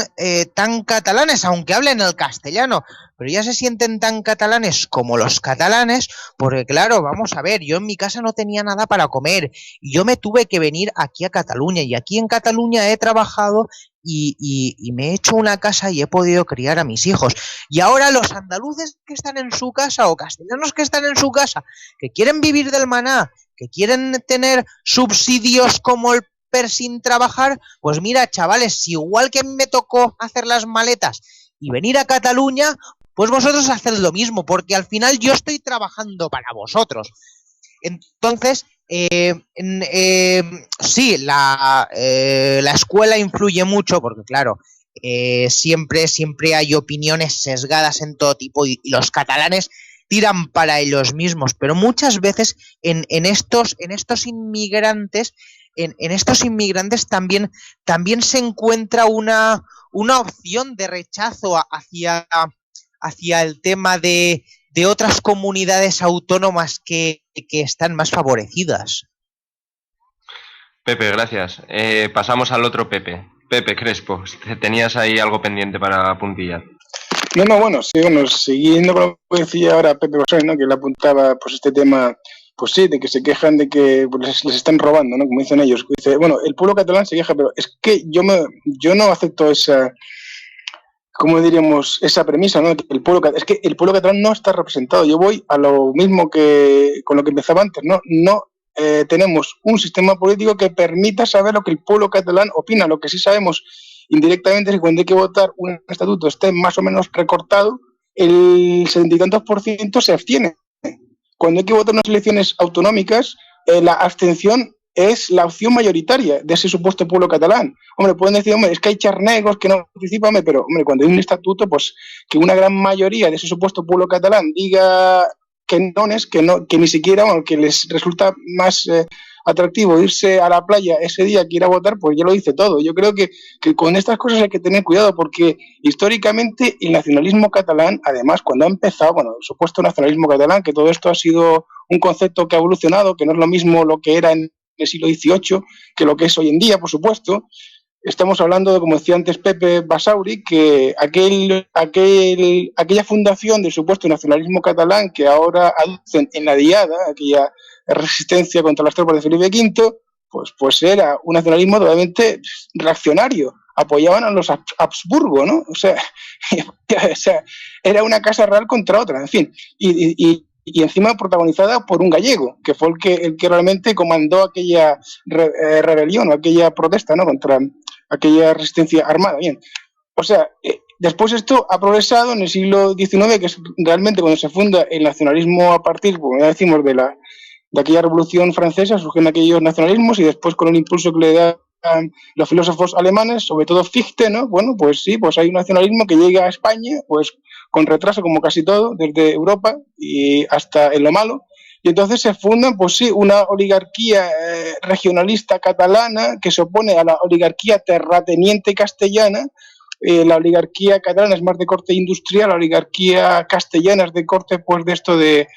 tan catalanes, aunque hablen el castellano, pero ya se sienten tan catalanes como los catalanes, porque claro, vamos a ver, yo en mi casa no tenía nada para comer y yo me tuve que venir aquí a Cataluña, y aquí en Cataluña he trabajado y me he hecho una casa y he podido criar a mis hijos. Y ahora los andaluces que están en su casa, o castellanos que están en su casa, que quieren vivir del maná, que quieren tener subsidios como el sin trabajar, pues mira, chavales, si igual que a mí me tocó hacer las maletas y venir a Cataluña, pues vosotros haced lo mismo, porque al final yo estoy trabajando para vosotros. Entonces, sí, la escuela influye mucho, porque claro, siempre hay opiniones sesgadas en todo tipo, y los catalanes tiran para ellos mismos, pero muchas veces en estos inmigrantes, en estos inmigrantes también se encuentra una opción de rechazo hacia el tema de otras comunidades autónomas que están más favorecidas. Pepe, gracias. Pasamos al otro Pepe. Pepe Crespo, tenías ahí algo pendiente para puntillar. No, bueno, sí, bueno, siguiendo con lo que decía ahora Pepe Bosé, ¿no? Que le apuntaba pues este tema, pues sí, de que se quejan de que pues, les están robando, ¿no? Como dicen ellos. Dice, bueno, el pueblo catalán se queja, pero es que yo no acepto esa, ¿cómo diríamos? Esa premisa, ¿no? Es que el pueblo catalán no está representado. Yo voy a lo mismo que con lo que empezaba antes, ¿no? No tenemos un sistema político que permita saber lo que el pueblo catalán opina. Lo que sí sabemos indirectamente es que cuando hay que votar un estatuto esté más o menos recortado, el 70 y tantos % se abstiene. Cuando hay que votar unas elecciones autonómicas, la abstención es la opción mayoritaria de ese supuesto pueblo catalán. Hombre, pueden decir, hombre, es que hay charnegos que no participan, pero hombre, cuando hay un estatuto, pues que una gran mayoría de ese supuesto pueblo catalán diga que ni siquiera, bueno, que les resulta más atractivo irse a la playa ese día que ir a votar, pues ya lo dice todo. Yo creo que con estas cosas hay que tener cuidado, porque históricamente el nacionalismo catalán, además, cuando ha empezado, bueno, el supuesto nacionalismo catalán, que todo esto ha sido un concepto que ha evolucionado, que no es lo mismo lo que era en el siglo XVIII que lo que es hoy en día, por supuesto. Estamos hablando de, como decía antes Pepe Basauri, que aquella fundación del supuesto nacionalismo catalán que ahora aducen en la Diada, aquella resistencia contra las tropas de Felipe V, pues era un nacionalismo totalmente reaccionario. Apoyaban a los Habsburgo, ¿no? O sea, era una casa real contra otra, en fin. Y encima protagonizada por un gallego, que fue el que realmente comandó aquella rebelión o aquella protesta, ¿no? Contra aquella resistencia armada. Bien. O sea, después esto ha progresado en el siglo XIX, que es realmente cuando se funda el nacionalismo a partir, como ya decimos, de aquella Revolución Francesa, surgen aquellos nacionalismos, y después con el impulso que le dan los filósofos alemanes, sobre todo Fichte, ¿no? Bueno, pues sí, pues hay un nacionalismo que llega a España, pues con retraso como casi todo, desde Europa y hasta en lo malo, y entonces se fundan, pues sí, una oligarquía regionalista catalana que se opone a la oligarquía terrateniente castellana. La oligarquía catalana es más de corte industrial, la oligarquía castellana es de corte, pues de esto de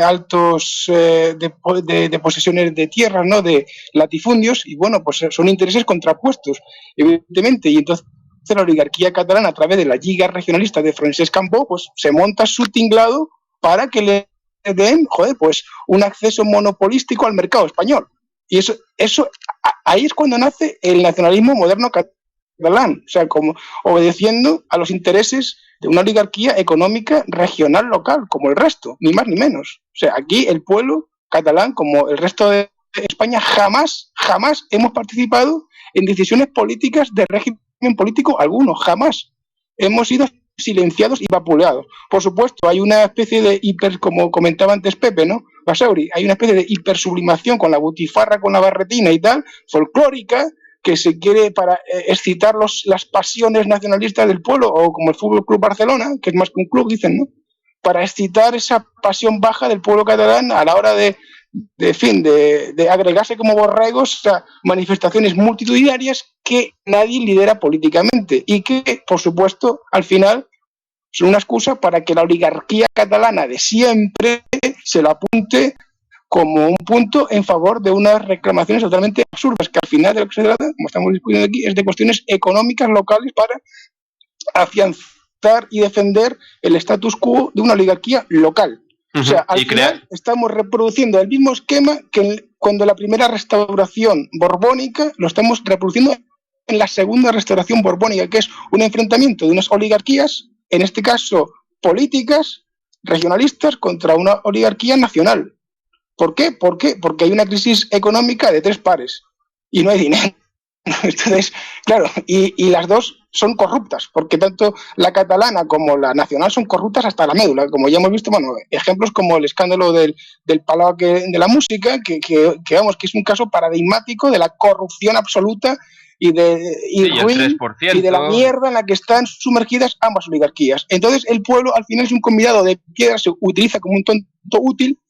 altos, de posesiones de tierras, ¿no? De latifundios, y bueno, pues son intereses contrapuestos, evidentemente, y entonces la oligarquía catalana, a través de la Lliga Regionalista de Francesc Cambó, pues se monta su tinglado para que le den, pues un acceso monopolístico al mercado español. Y eso ahí es cuando nace el nacionalismo moderno catalán, o sea, como obedeciendo a los intereses de una oligarquía económica regional local, como el resto, ni más ni menos. O sea, aquí el pueblo catalán, como el resto de España, jamás hemos participado en decisiones políticas de régimen político alguno, jamás. Hemos sido silenciados y vapuleados. Por supuesto, hay una especie de como comentaba antes Pepe, ¿no? Basauri, hay una especie de hipersublimación con la butifarra, con la barretina y tal, folclórica, que se quiere para excitar las pasiones nacionalistas del pueblo, o como el Fútbol Club Barcelona, que es más que un club, dicen, ¿no? Para excitar esa pasión baja del pueblo catalán a la hora de agregarse como borregos a manifestaciones multitudinarias que nadie lidera políticamente y que, por supuesto, al final son una excusa para que la oligarquía catalana de siempre se la apunte como un punto en favor de unas reclamaciones totalmente absurdas, que al final de lo que se trata, como estamos discutiendo aquí, es de cuestiones económicas locales para afianzar y defender el status quo de una oligarquía local. O sea, al final estamos reproduciendo el mismo esquema que cuando la primera restauración borbónica lo estamos reproduciendo en la segunda restauración borbónica, que es un enfrentamiento de unas oligarquías, en este caso políticas, regionalistas, contra una oligarquía nacional. ¿Por qué? Porque hay una crisis económica de 3 pares y no hay dinero. Entonces, claro, y las dos son corruptas, porque tanto la catalana como la nacional son corruptas hasta la médula, como ya hemos visto, bueno, ejemplos como el escándalo del Palau de la Música, que vamos, que es un caso paradigmático de la corrupción absoluta y ruin, y de la mierda en la que están sumergidas ambas oligarquías. Entonces el pueblo al final es un convidado de piedra, se utiliza como un tonto útil,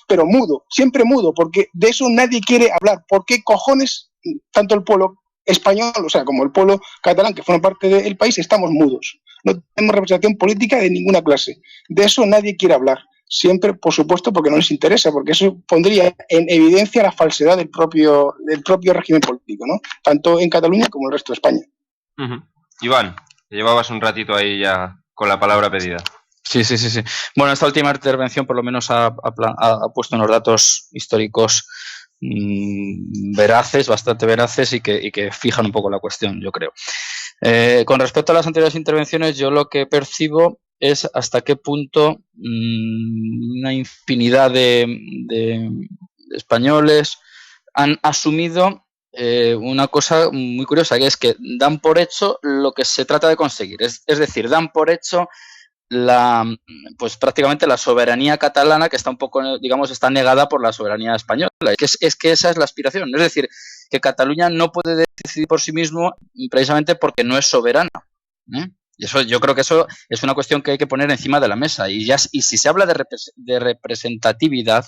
pero mudo, siempre mudo, porque de eso nadie quiere hablar. ¿Por qué cojones tanto el pueblo español, o sea, como el pueblo catalán, que forma parte del país, estamos mudos? No tenemos representación política de ninguna clase. De eso nadie quiere hablar. Siempre, por supuesto, porque no les interesa, porque eso pondría en evidencia la falsedad del propio régimen político, ¿no? Tanto en Cataluña como en el resto de España. Iván, te llevabas un ratito ahí ya con la palabra pedida. Sí. Bueno, esta última intervención por lo menos ha puesto unos datos históricos veraces, bastante veraces y que fijan un poco la cuestión, yo creo. Con respecto a las anteriores intervenciones, yo lo que percibo es hasta qué punto una infinidad de españoles han asumido una cosa muy curiosa, que es que dan por hecho lo que se trata de conseguir. Es decir, dan por hecho pues prácticamente la soberanía catalana, que está un poco, digamos, está negada por la soberanía española. Es que esa es la aspiración. Es decir, que Cataluña no puede decidir por sí mismo precisamente porque no es soberana. Y eso, yo creo que eso es una cuestión que hay que poner encima de la mesa. Y si se habla de representatividad,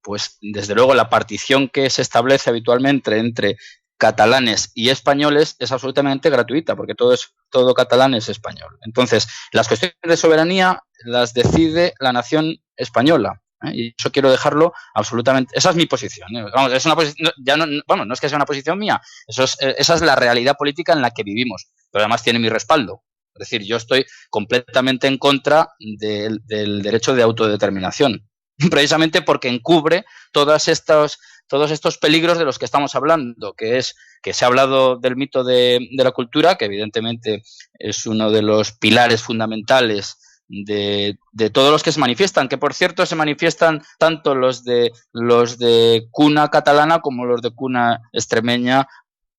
pues desde luego la partición que se establece habitualmente entre catalanes y españoles es absolutamente gratuita, porque todo catalán es español. Entonces, las cuestiones de soberanía las decide la nación española. Y eso quiero dejarlo absolutamente. Esa es mi posición. Vamos, es una posición, no es que sea una posición mía. Esa es la realidad política en la que vivimos. Pero además tiene mi respaldo. Es decir, yo estoy completamente en contra del derecho de autodeterminación, precisamente porque encubre todos estos peligros de los que estamos hablando, que es que se ha hablado del mito de la cultura, que evidentemente es uno de los pilares fundamentales de todos los que se manifiestan, que por cierto se manifiestan tanto los de cuna catalana como los de cuna extremeña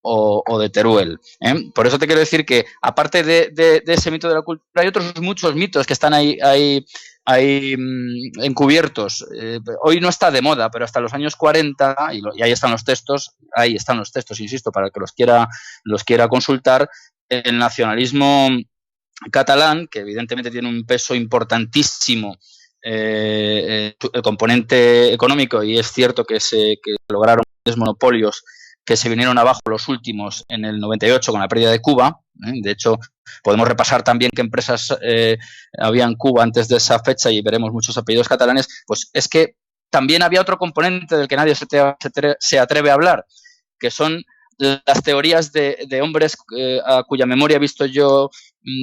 o de Teruel. Por eso te quiero decir que, aparte de ese mito de la cultura, hay otros muchos mitos que están ahí encubiertos. Hoy no está de moda, pero hasta los años 40, y ahí están los textos, insisto, para el que los quiera consultar, el nacionalismo catalán, que evidentemente tiene un peso importantísimo, el componente económico, y es cierto que lograron monopolios que se vinieron abajo los últimos en el 98 con la pérdida de Cuba. De hecho, podemos repasar también qué empresas había en Cuba antes de esa fecha y veremos muchos apellidos catalanes. Pues es que también había otro componente del que nadie se atreve a hablar, que son las teorías de hombres a cuya memoria he visto yo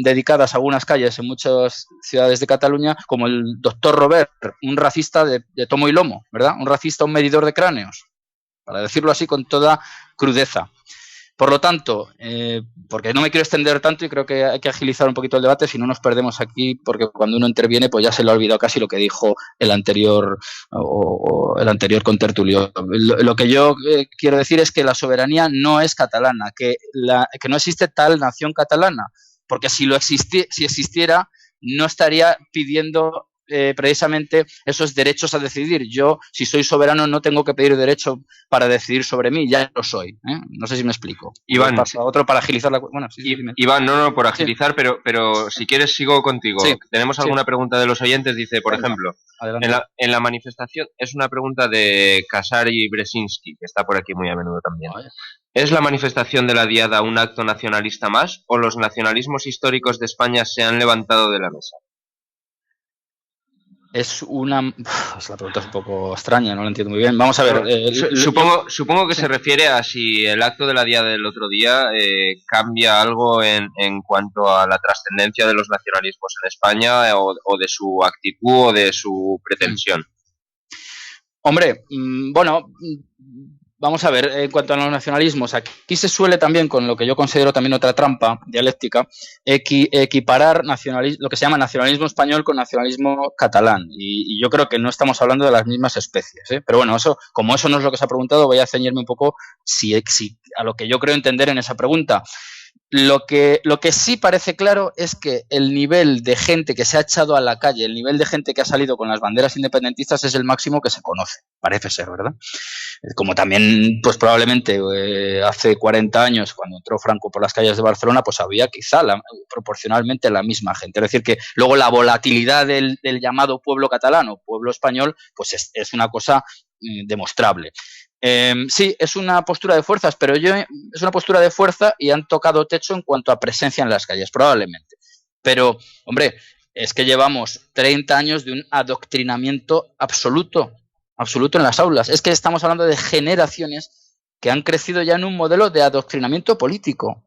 dedicadas a algunas calles en muchas ciudades de Cataluña, como el doctor Robert, un racista de tomo y lomo, ¿verdad? Un racista, un medidor de cráneos, para decirlo así con toda crudeza. Por lo tanto, porque no me quiero extender tanto y creo que hay que agilizar un poquito el debate, si no nos perdemos aquí, porque cuando uno interviene pues ya se le ha olvidado casi lo que dijo el anterior contertulio. Lo que yo quiero decir es que la soberanía no es catalana, que no existe tal nación catalana, porque si existiera no estaría pidiendo precisamente esos derechos a decidir. Yo, si soy soberano, no tengo que pedir derecho para decidir sobre mí, ya lo soy. No sé si me explico. Iván, paso a otro para agilizar la... Bueno, sí, Iván, no, por agilizar, sí. pero si quieres sigo contigo. Sí. Tenemos alguna pregunta de los oyentes, dice, por ejemplo, en la manifestación, es una pregunta de Kasari Bresinski, que está por aquí muy a menudo también. ¿Es la manifestación de la Diada un acto nacionalista más o los nacionalismos históricos de España se han levantado de la mesa? Es una pregunta es un poco extraña, no la entiendo muy bien. Vamos a ver. Supongo que se refiere a si el acto de la Diada del otro día cambia algo en cuanto a la trascendencia de los nacionalismos en España o de su actitud o de su pretensión. Hombre, bueno, vamos a ver, en cuanto a los nacionalismos, aquí se suele también, con lo que yo considero también otra trampa dialéctica, equiparar lo que se llama nacionalismo español con nacionalismo catalán. Y yo creo que no estamos hablando de las mismas especies, ¿eh? Pero bueno, como eso no es lo que se ha preguntado, voy a ceñirme un poco a lo que yo creo entender en esa pregunta. Lo que sí parece claro es que el nivel de gente que se ha echado a la calle, el nivel de gente que ha salido con las banderas independentistas es el máximo que se conoce, parece ser, ¿verdad? Como también, pues probablemente hace 40 años, cuando entró Franco por las calles de Barcelona, pues había quizá proporcionalmente la misma gente. Es decir, que luego la volatilidad del llamado pueblo catalán o pueblo español, pues es una cosa demostrable. Sí, es una postura de fuerzas, pero es una postura de fuerza y han tocado techo en cuanto a presencia en las calles, probablemente. Pero, hombre, es que llevamos 30 años de un adoctrinamiento absoluto en las aulas. Es que estamos hablando de generaciones que han crecido ya en un modelo de adoctrinamiento político.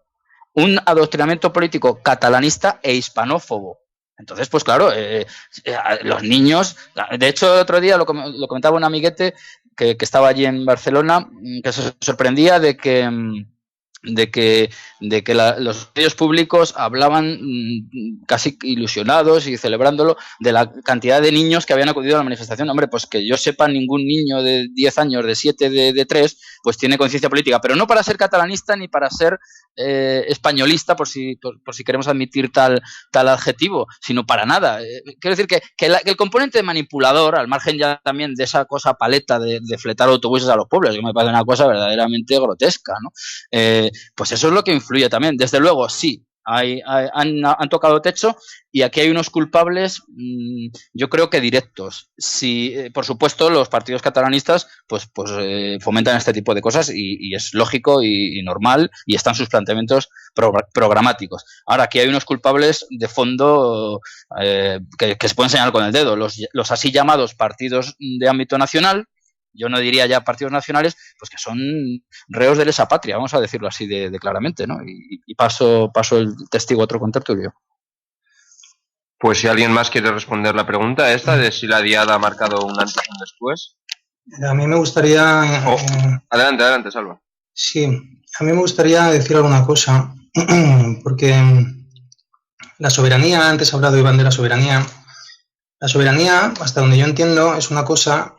Un adoctrinamiento político catalanista e hispanófobo. Entonces, pues claro, los niños... De hecho, el otro día lo comentaba un amiguete que estaba allí en Barcelona, que se sorprendía de que los medios públicos hablaban casi ilusionados y celebrándolo de la cantidad de niños que habían acudido a la manifestación. Hombre, pues que yo sepa, ningún niño de 10 años, de 7, de 3, pues tiene conciencia política, pero no para ser catalanista ni para ser españolista, por si queremos admitir tal adjetivo, sino para nada. Quiero decir que el componente manipulador, al margen ya también de esa cosa paleta de fletar autobuses a los pueblos, que me parece una cosa verdaderamente grotesca, ¿no? Pues eso es lo que influye también. Desde luego, sí, han tocado techo y aquí hay unos culpables, yo creo que directos. Si, por supuesto, los partidos catalanistas pues fomentan este tipo de cosas y es lógico y normal y están sus planteamientos programáticos. Ahora, aquí hay unos culpables de fondo que se pueden señalar con el dedo. Los así llamados partidos de ámbito nacional, yo no diría ya partidos nacionales, pues que son reos de lesa patria, vamos a decirlo así de claramente, ¿no? Y paso el testigo a otro contertulio. Pues si alguien más quiere responder la pregunta esta de si la Diada ha marcado un antes y un después. A mí me gustaría... Adelante, Salva. Sí, a mí me gustaría decir alguna cosa, porque la soberanía, antes he hablado Iván de la soberanía. La soberanía, hasta donde yo entiendo, es una cosa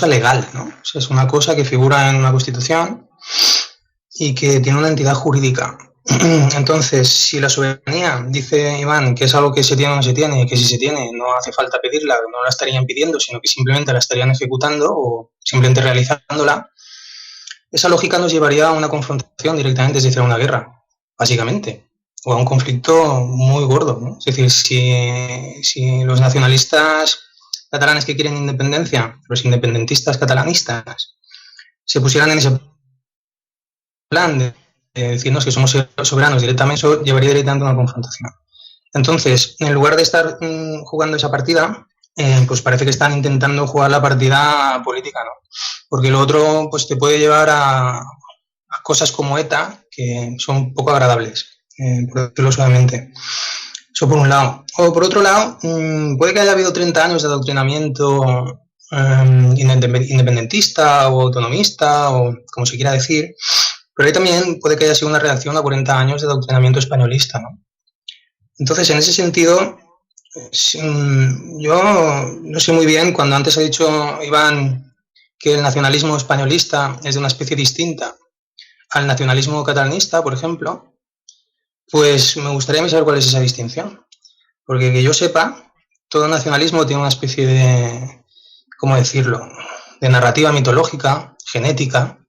legal, ¿no? O sea, es una cosa que figura en una Constitución y que tiene una entidad jurídica. Entonces, si la soberanía, dice Iván, que es algo que se tiene o no se tiene, que si se tiene no hace falta pedirla, no la estarían pidiendo, sino que simplemente la estarían ejecutando o simplemente realizándola, esa lógica nos llevaría a una confrontación directamente, es decir, a una guerra, básicamente, o a un conflicto muy gordo, ¿no? Es decir, si los nacionalistas catalanes que quieren independencia, los independentistas catalanistas, se pusieran en ese plan de decirnos que somos soberanos directamente, eso llevaría directamente a una confrontación. Entonces, en lugar de estar jugando esa partida, pues parece que están intentando jugar la partida política, ¿no? Porque lo otro pues te puede llevar a cosas como ETA, que son poco agradables, por decirlo suavemente. Eso por un lado. O por otro lado, puede que haya habido 30 años de adoctrinamiento independentista o autonomista, o como se quiera decir, pero ahí también puede que haya sido una reacción a 40 años de adoctrinamiento españolista, ¿no? Entonces, en ese sentido, yo no sé muy bien, cuando antes ha dicho Iván que el nacionalismo españolista es de una especie distinta al nacionalismo catalanista, por ejemplo, pues me gustaría saber cuál es esa distinción. Porque que yo sepa, todo nacionalismo tiene una especie de, ¿cómo decirlo?, de narrativa mitológica, genética,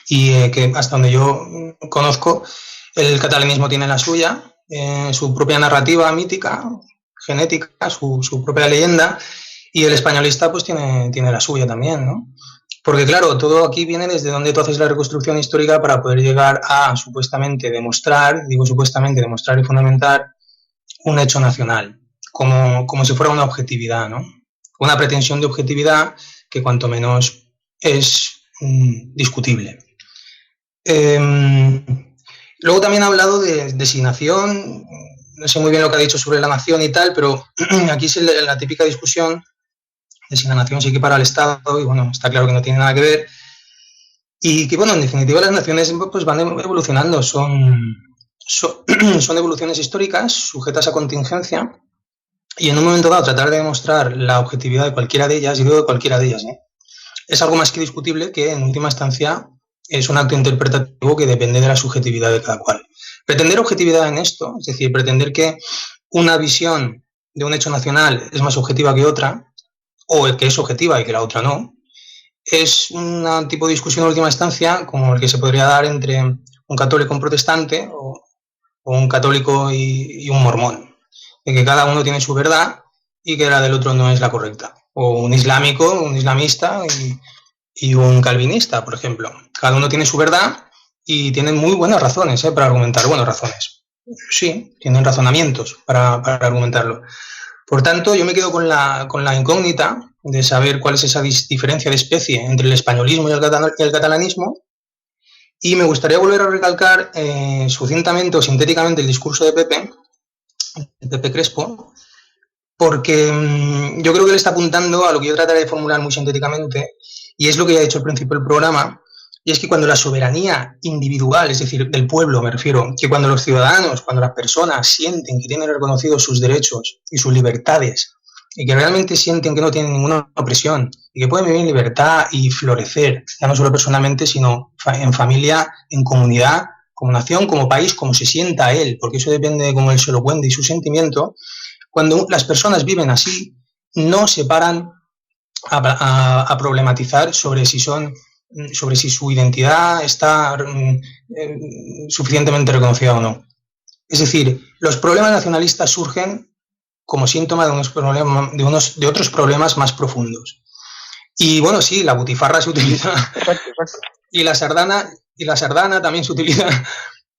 y que hasta donde yo conozco, el catalanismo tiene la suya, su propia narrativa mítica, genética, su propia leyenda, y el españolista pues tiene la suya también, ¿no? Porque claro, todo aquí viene desde donde tú haces la reconstrucción histórica para poder llegar a supuestamente demostrar y fundamentar un hecho nacional. como si fuera una objetividad, ¿no? Una pretensión de objetividad que cuanto menos es discutible. Luego también ha hablado de designación, no sé muy bien lo que ha dicho sobre la nación y tal, pero aquí es la típica discusión de si la nación se equipara al Estado, y bueno, está claro que no tiene nada que ver, y que bueno, en definitiva las naciones pues van evolucionando, son evoluciones históricas sujetas a contingencia, y en un momento dado tratar de demostrar la objetividad de cualquiera de ellas, y digo de cualquiera de ellas, es algo más que discutible, que en última instancia es un acto interpretativo que depende de la subjetividad de cada cual. Pretender objetividad en esto, es decir, pretender que una visión de un hecho nacional es más objetiva que otra, o que es objetiva y que la otra no, es un tipo de discusión en última instancia como el que se podría dar entre un católico y un protestante, o un católico y un mormón, en que cada uno tiene su verdad y que la del otro no es la correcta, o un islámico, un islamista y un calvinista, por ejemplo. Cada uno tiene su verdad y tienen muy buenas razones para argumentar. Bueno, razones. Sí, tienen razonamientos para argumentarlo. Por tanto, yo me quedo con la incógnita de saber cuál es esa diferencia de especie entre el españolismo y el catalanismo, y me gustaría volver a recalcar sucintamente o sintéticamente el discurso de Pepe Crespo, porque yo creo que le está apuntando a lo que yo trataré de formular muy sintéticamente, y es lo que ya he dicho al principio del programa, y es que cuando la soberanía individual, es decir, del pueblo me refiero, que cuando los ciudadanos, cuando las personas sienten que tienen reconocidos sus derechos y sus libertades, y que realmente sienten que no tienen ninguna opresión, y que pueden vivir en libertad y florecer, ya no solo personalmente, sino en familia, en comunidad, como nación, como país, como se sienta él, porque eso depende de cómo él se lo cuente y su sentimiento. Cuando las personas viven así, no se paran a problematizar sobre si su identidad está suficientemente reconocida o no. Es decir, los problemas nacionalistas surgen como síntoma de otros problemas más profundos. Y bueno, sí, la butifarra se utiliza, y la sardana también se utiliza,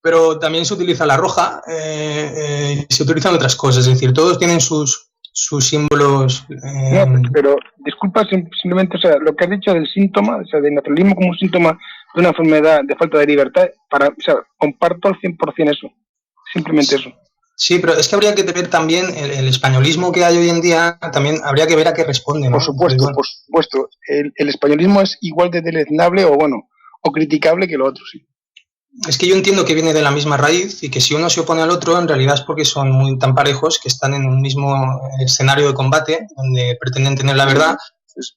pero también se utiliza la roja, se utilizan otras cosas, es decir, todos tienen sus símbolos. No, pero disculpa, simplemente, o sea, lo que has dicho del síntoma, o sea, del naturalismo como un síntoma de una enfermedad de falta de libertad, o sea, comparto al 100% eso, simplemente eso. Sí, pero es que habría que ver también el españolismo que hay hoy en día, también habría que ver a qué responde, ¿no? Por supuesto. El españolismo es igual de deleznable o criticable que lo otro, sí. Es que yo entiendo que viene de la misma raíz, y que si uno se opone al otro, en realidad es porque son muy tan parejos que están en un mismo escenario de combate, donde pretenden tener la verdad.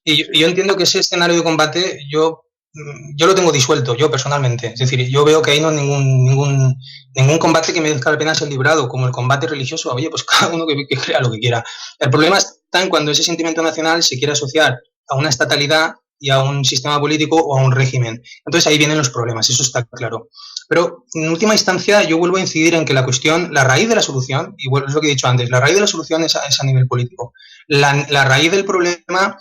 Y yo entiendo que ese escenario de combate yo lo tengo disuelto, yo personalmente. Es decir, yo veo que ahí no hay ningún combate que merezca la pena ser librado, como el combate religioso. Oye, pues cada uno que crea lo que quiera. El problema está en cuando ese sentimiento nacional se quiere asociar a una estatalidad y a un sistema político o a un régimen. Entonces ahí vienen los problemas, eso está claro. Pero en última instancia yo vuelvo a incidir en que la cuestión, la raíz de la solución, y es lo que he dicho antes, la raíz de la solución es a nivel político. La raíz del problema,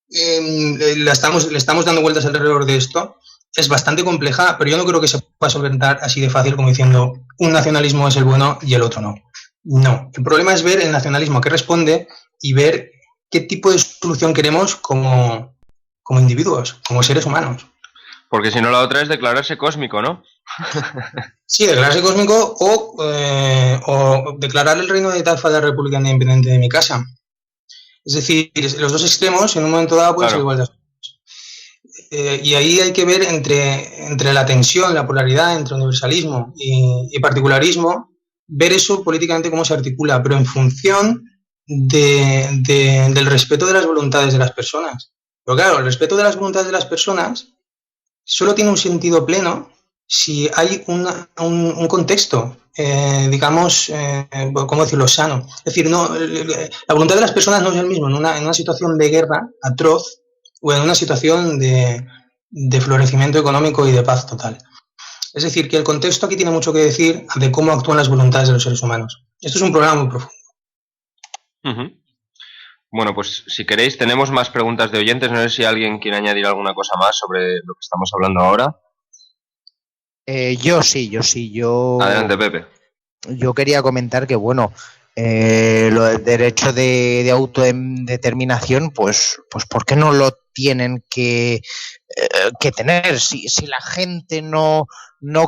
le estamos dando vueltas alrededor de esto, es bastante compleja, pero yo no creo que se pueda solventar así de fácil como diciendo un nacionalismo es el bueno y el otro no. No, el problema es ver el nacionalismo a qué responde y ver qué tipo de solución queremos como individuos, como seres humanos. Porque si no, la otra es declararse cósmico, ¿no? Sí, declararse cósmico o declarar el reino de Taifa de la República Independiente de mi casa. Es decir, los dos extremos en un momento dado pueden ser igual de y ahí hay que ver entre la tensión, la polaridad entre universalismo y particularismo, ver eso políticamente cómo se articula, pero en función del respeto de las voluntades de las personas. Pero claro, el respeto de las voluntades de las personas solo tiene un sentido pleno si hay un contexto, digamos, ¿cómo decirlo?, sano. Es decir, la voluntad de las personas no es el mismo en una situación de guerra atroz o en una situación de florecimiento económico y de paz total. Es decir, que el contexto aquí tiene mucho que decir de cómo actúan las voluntades de los seres humanos. Esto es un programa muy profundo. Uh-huh. Bueno, pues si queréis, tenemos más preguntas de oyentes. No sé si alguien quiere añadir alguna cosa más sobre lo que estamos hablando ahora. Yo sí. Adelante, Pepe. Yo quería comentar que, bueno, lo del derecho de autodeterminación, pues ¿por qué no lo tienen que tener? Si la gente no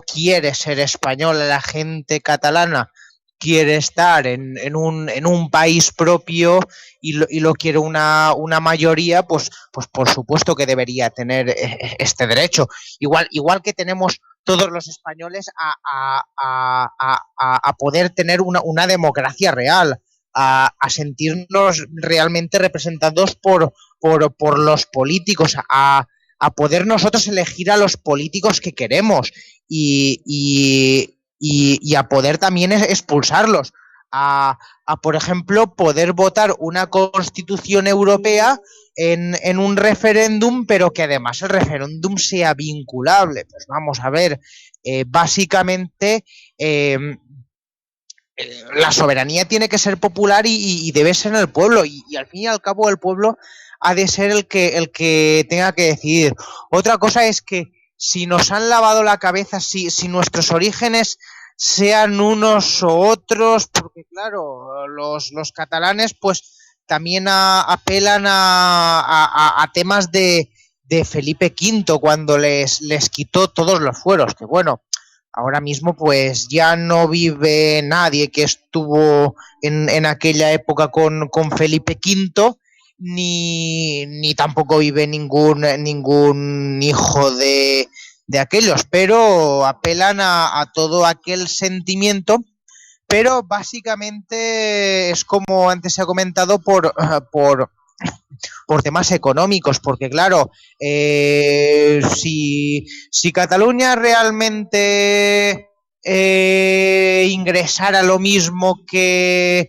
quiere ser española, la gente catalana quiere estar en un país propio y lo quiere una mayoría, pues por supuesto que debería tener este derecho. Igual que tenemos todos los españoles a poder tener una democracia real, a sentirnos realmente representados por los políticos, a poder nosotros elegir a los políticos que queremos y a poder también expulsarlos, a por ejemplo, poder votar una constitución europea en un referéndum, pero que además el referéndum sea vinculable. Pues vamos a ver, básicamente la soberanía tiene que ser popular y debe ser en el pueblo, y al fin y al cabo el pueblo ha de ser el que tenga que decidir. Otra cosa es que si nos han lavado la cabeza, si nuestros orígenes sean unos o otros, porque claro, los catalanes pues también apelan a temas de Felipe V cuando les quitó todos los fueros, que bueno, ahora mismo pues ya no vive nadie que estuvo en aquella época con Felipe V, ni tampoco vive ningún hijo de aquellos, pero apelan a todo aquel sentimiento, pero básicamente es como antes se ha comentado por temas económicos, porque claro, si Cataluña realmente ingresara lo mismo que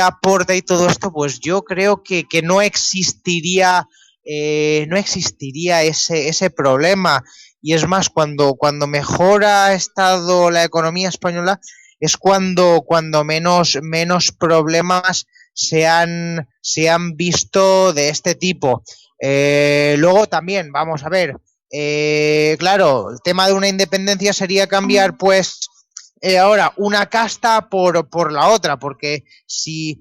aporta y todo esto, pues yo creo que no existiría ese problema. Y es más, cuando mejor ha estado la economía española es cuando menos problemas se han visto de este tipo. Luego también, vamos a ver, claro, el tema de una independencia sería cambiar pues ahora una casta por la otra, porque si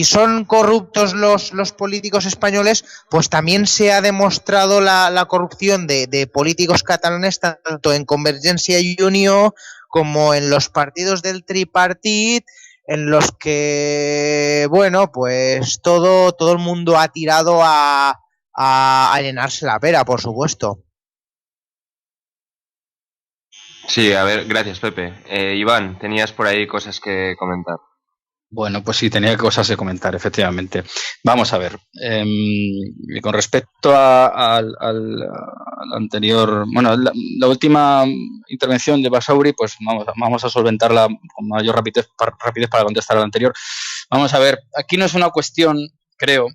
son corruptos los políticos españoles, pues también se ha demostrado la corrupción de políticos catalanes, tanto en Convergencia y Unió como en los partidos del tripartit, en los que, bueno, pues todo el mundo ha tirado a llenarse la pera, por supuesto. Sí, a ver, gracias, Pepe. Iván, tenías por ahí cosas que comentar. Bueno, pues sí, tenía cosas que comentar, efectivamente. Vamos a ver, con respecto al anterior, bueno, la última intervención de Basauri, pues vamos a solventarla con mayor rapidez para contestar a la anterior. Vamos a ver, aquí no es una cuestión, creo,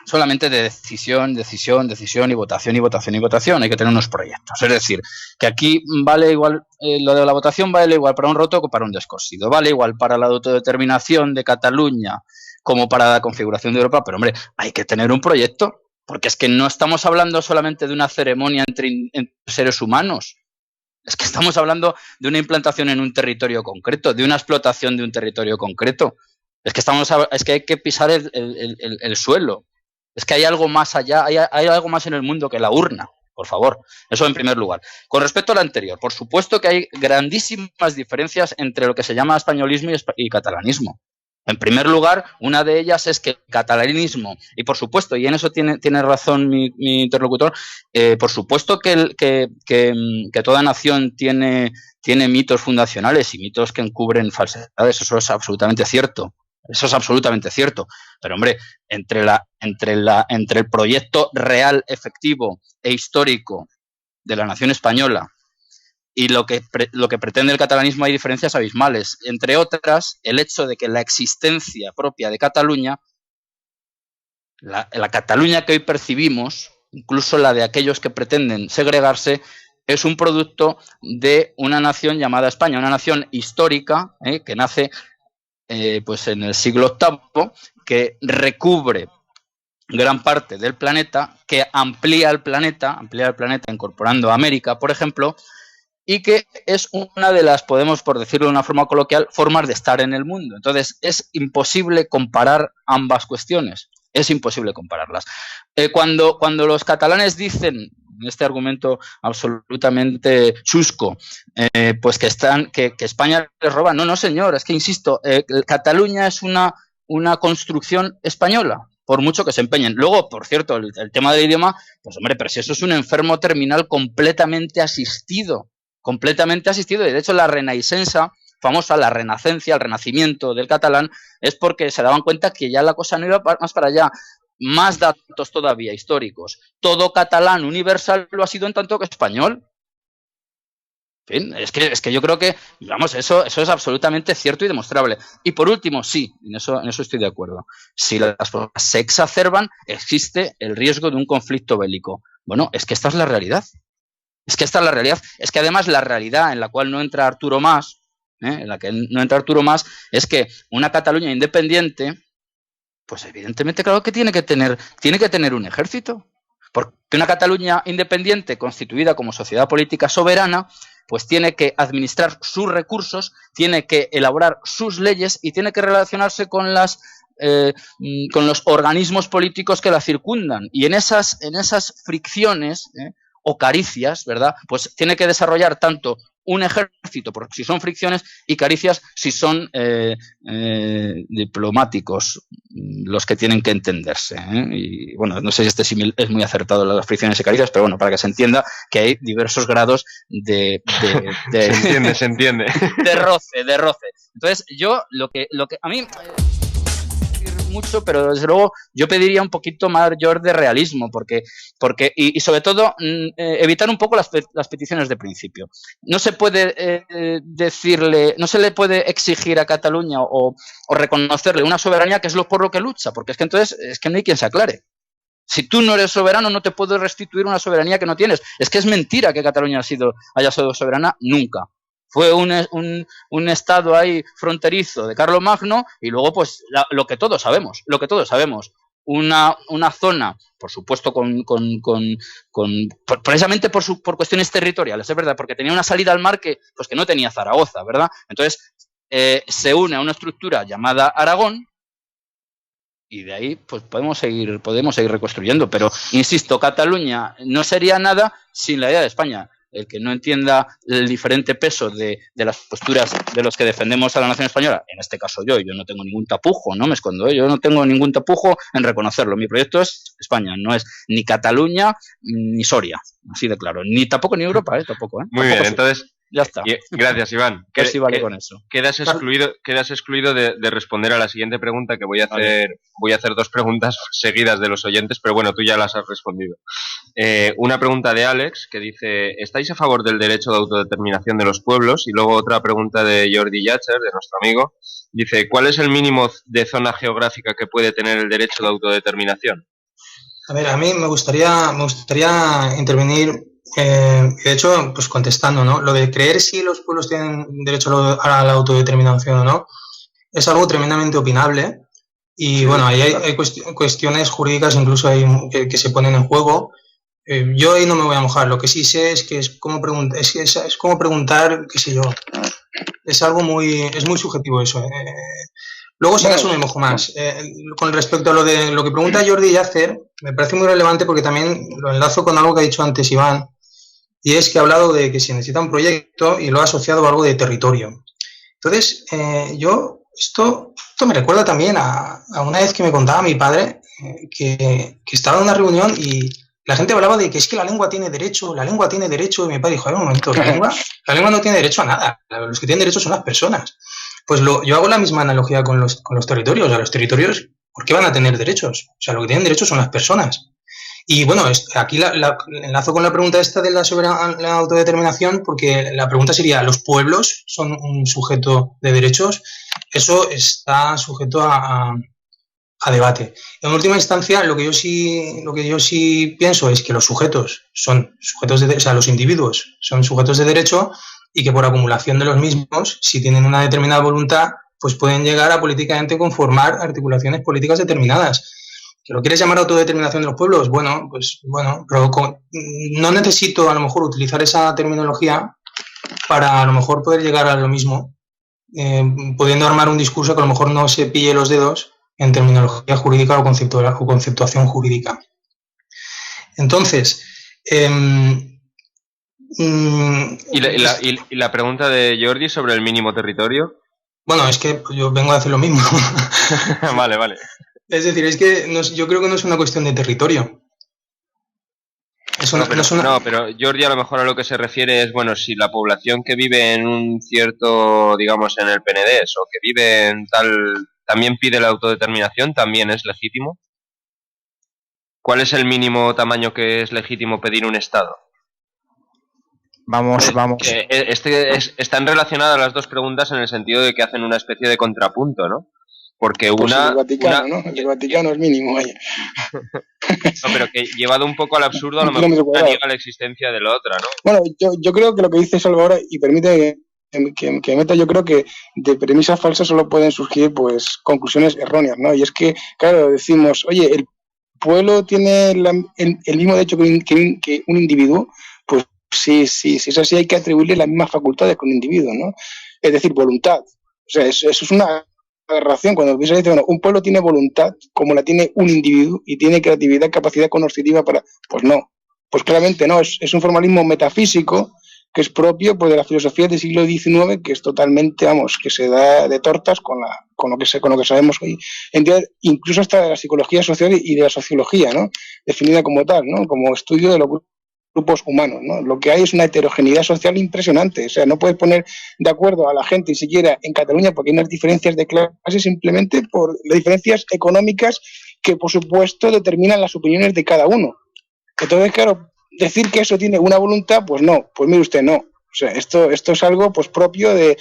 solamente de decisión y votación. Hay que tener unos proyectos. Es decir, que aquí vale igual, lo de la votación vale igual para un roto que para un descosido. Vale igual para la autodeterminación de Cataluña como para la configuración de Europa. Pero, hombre, hay que tener un proyecto. Porque es que no estamos hablando solamente de una ceremonia entre seres humanos. Es que estamos hablando de una implantación en un territorio concreto, de una explotación de un territorio concreto. Es que hay que pisar el suelo. Es que hay algo más allá, hay algo más en el mundo que la urna, por favor. Eso en primer lugar. Con respecto al anterior, por supuesto que hay grandísimas diferencias entre lo que se llama españolismo y catalanismo. En primer lugar, una de ellas es que el catalanismo, y por supuesto, y en eso tiene razón mi interlocutor, por supuesto que toda nación tiene mitos fundacionales y mitos que encubren falsedades. Eso es absolutamente cierto. Eso es absolutamente cierto. Pero, hombre, entre el proyecto real, efectivo e histórico de la nación española y lo que pretende el catalanismo hay diferencias abismales. Entre otras, el hecho de que la existencia propia de Cataluña, la Cataluña que hoy percibimos, incluso la de aquellos que pretenden segregarse, es un producto de una nación llamada España, una nación histórica que nace pues en el siglo VIII, que recubre gran parte del planeta, que amplía el planeta incorporando a América, por ejemplo, y que es una de las, podemos, por decirlo de una forma coloquial, formas de estar en el mundo. Entonces, es imposible comparar ambas cuestiones. Es imposible compararlas. Cuando los catalanes dicen, este argumento absolutamente chusco, pues que España les roba. No, señor, es que insisto, Cataluña es una construcción española, por mucho que se empeñen. Luego, por cierto, el tema del idioma, pues hombre, pero si eso es un enfermo terminal completamente asistido, y de hecho la Renaixença, famosa, la renacencia, el renacimiento del catalán, es porque se daban cuenta que ya la cosa no iba más para allá. Más datos todavía históricos. Todo catalán universal lo ha sido en tanto que español. En fin, es que yo creo que, vamos, eso es absolutamente cierto y demostrable. Y por último, sí, en eso estoy de acuerdo. Si las cosas se exacerban, existe el riesgo de un conflicto bélico. Bueno, es que esta es la realidad. Es que además la realidad en la cual no entra Arturo Mas, es que una Cataluña independiente, pues evidentemente, claro que tiene que tener un ejército. Porque una Cataluña independiente, constituida como sociedad política soberana, pues tiene que administrar sus recursos, tiene que elaborar sus leyes y tiene que relacionarse con los organismos políticos que la circundan. Y en esas fricciones o caricias, ¿verdad? Pues tiene que desarrollar tanto un ejército, porque si son fricciones, y caricias si son diplomáticos, los que tienen que entenderse. Y bueno, no sé si este símil es muy acertado, las fricciones y caricias, pero bueno, para que se entienda que hay diversos grados de se entiende. de roce. Entonces, yo lo que a mí mucho, pero desde luego yo pediría un poquito mayor de realismo, porque y sobre todo evitar un poco las peticiones de principio. No se puede no se le puede exigir a Cataluña o reconocerle una soberanía que es por lo que lucha, porque es que entonces es que no hay quien se aclare. Si tú no eres soberano, no te puedo restituir una soberanía que no tienes. Es que es mentira que Cataluña haya sido soberana nunca. Fue un estado ahí fronterizo de Carlomagno y luego pues lo que todos sabemos, una zona, por supuesto, precisamente por cuestiones territoriales, es verdad, porque tenía una salida al mar que no tenía Zaragoza, ¿verdad? Entonces se une a una estructura llamada Aragón y de ahí pues podemos seguir reconstruyendo, pero insisto, Cataluña no sería nada sin la idea de España. El que no entienda el diferente peso de las posturas de los que defendemos a la nación española, en este caso yo no tengo ningún tapujo, no me escondo, yo no tengo ningún tapujo en reconocerlo. Mi proyecto es España, no es ni Cataluña ni Soria, así de claro, ni tampoco ni Europa, tampoco. Muy bien, entonces ya está. Gracias, Iván. Pues sí, vale con eso. Quedas excluido de responder a la siguiente pregunta, que voy a hacer dos preguntas seguidas de los oyentes, pero bueno, tú ya las has respondido. Una pregunta de Alex, que dice: ¿estáis a favor del derecho de autodeterminación de los pueblos? Y luego otra pregunta de Jordi Yatcher, de nuestro amigo, dice: ¿cuál es el mínimo de zona geográfica que puede tener el derecho de autodeterminación? A ver, a mí me gustaría intervenir. De hecho, pues contestando, ¿no? Lo de creer si los pueblos tienen derecho a la autodeterminación o no es algo tremendamente opinable y bueno, ahí hay cuestiones jurídicas incluso que se ponen en juego. Yo ahí no me voy a mojar. Lo que sí sé es que es como preguntar, qué sé yo, es muy subjetivo eso. Luego, si acaso, me mojo más. Con respecto a lo que pregunta Jordi Yatcher, me parece muy relevante porque también lo enlazo con algo que ha dicho antes Iván, y es que ha hablado de que se necesita un proyecto y lo ha asociado a algo de territorio. Entonces, esto me recuerda también a una vez que me contaba mi padre que estaba en una reunión y la gente hablaba de que es que la lengua tiene derecho, y mi padre dijo: a ver, un momento, la lengua no tiene derecho a nada, los que tienen derecho son las personas. Pues yo hago la misma analogía con los territorios. O sea, los territorios, ¿por qué van a tener derechos? O sea, lo que tienen derechos son las personas. Y bueno, aquí enlazo con la pregunta esta de la autodeterminación, porque la pregunta sería: ¿los pueblos son un sujeto de derechos? Eso está sujeto a debate. En última instancia, lo que yo sí pienso es que los sujetos son sujetos o sea, los individuos son sujetos de derecho, y que por acumulación de los mismos, si tienen una determinada voluntad, pues pueden llegar a políticamente conformar articulaciones políticas determinadas. ¿Que lo quieres llamar autodeterminación de los pueblos? Bueno, pero no necesito a lo mejor utilizar esa terminología para a lo mejor poder llegar a lo mismo, pudiendo armar un discurso que a lo mejor no se pille los dedos en terminología jurídica o conceptuación jurídica. Entonces, ¿Y la pregunta de Jordi sobre el mínimo territorio? Bueno, es que yo vengo a hacer lo mismo. Vale. Es decir, es que yo creo que no es una cuestión de territorio. Pero Jordi a lo mejor a lo que se refiere es, bueno, si la población que vive en un cierto, digamos, en el Penedés o que vive en tal, también pide la autodeterminación, ¿también es legítimo? ¿Cuál es el mínimo tamaño que es legítimo pedir un Estado? Vamos. Están relacionadas las dos preguntas en el sentido de que hacen una especie de contrapunto, ¿no? Porque pues el Vaticano, ¿no? El Vaticano es mínimo, vaya. No, pero que llevado un poco al absurdo, a lo mejor niega la existencia de la otra, ¿no? Bueno, yo creo que lo que dice Salva ahora, y permite que meta, yo creo que de premisas falsas solo pueden surgir pues conclusiones erróneas, ¿no? Y es que, claro, decimos, oye, el pueblo tiene el mismo derecho que un individuo, pues sí, es así, hay que atribuirle las mismas facultades que un individuo, ¿no? Es decir, voluntad. O sea, eso es una aberración. Cuando piensas, dice, bueno, un pueblo tiene voluntad como la tiene un individuo y tiene creatividad, capacidad cognitiva para... Pues no, pues claramente no, es un formalismo metafísico que es propio pues de la filosofía del siglo XIX, que es totalmente, vamos, que se da de tortas con lo que sabemos hoy en día, incluso hasta de la psicología social y de la sociología, ¿no? Definida como tal, ¿no? Como estudio de los grupos humanos, ¿no? Lo que hay es una heterogeneidad social impresionante. O sea, no puedes poner de acuerdo a la gente ni siquiera en Cataluña porque hay unas diferencias de clase simplemente por las diferencias económicas que, por supuesto, determinan las opiniones de cada uno. Entonces, claro, decir que eso tiene una voluntad, pues no, pues mire usted, no. O sea, esto es algo pues propio de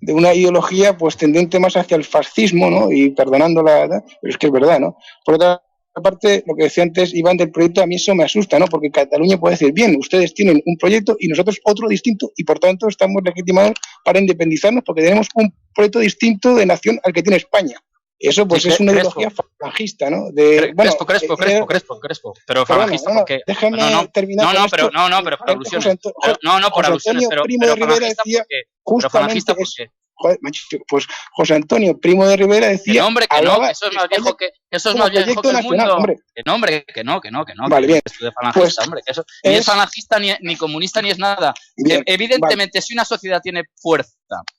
una ideología pues tendente más hacia el fascismo, ¿no? Y perdonando pero es que es verdad, ¿no? Por otra parte, lo que decía antes Iván del proyecto, a mí eso me asusta, ¿no? Porque Cataluña puede decir, bien, ustedes tienen un proyecto y nosotros otro distinto y por tanto estamos legitimados para independizarnos porque tenemos un proyecto distinto de nación al que tiene España. Eso pues sí, es una ideología falangista, ¿no? Crespo. Pero falangista porque... Déjame terminar pero por alusiones. Por alusiones, Primo de Rivera decía justamente eso. Joder, pues José Antonio Primo de Rivera decía... Que no, hombre, que no, eso es más viejo que... Eso es más viejo que el mundo. Hombre. Que no. Vale, bien. Esto de falangista, hombre, que eso ni es falangista, ni comunista, ni es nada. Bien, evidentemente, si una sociedad tiene fuerza...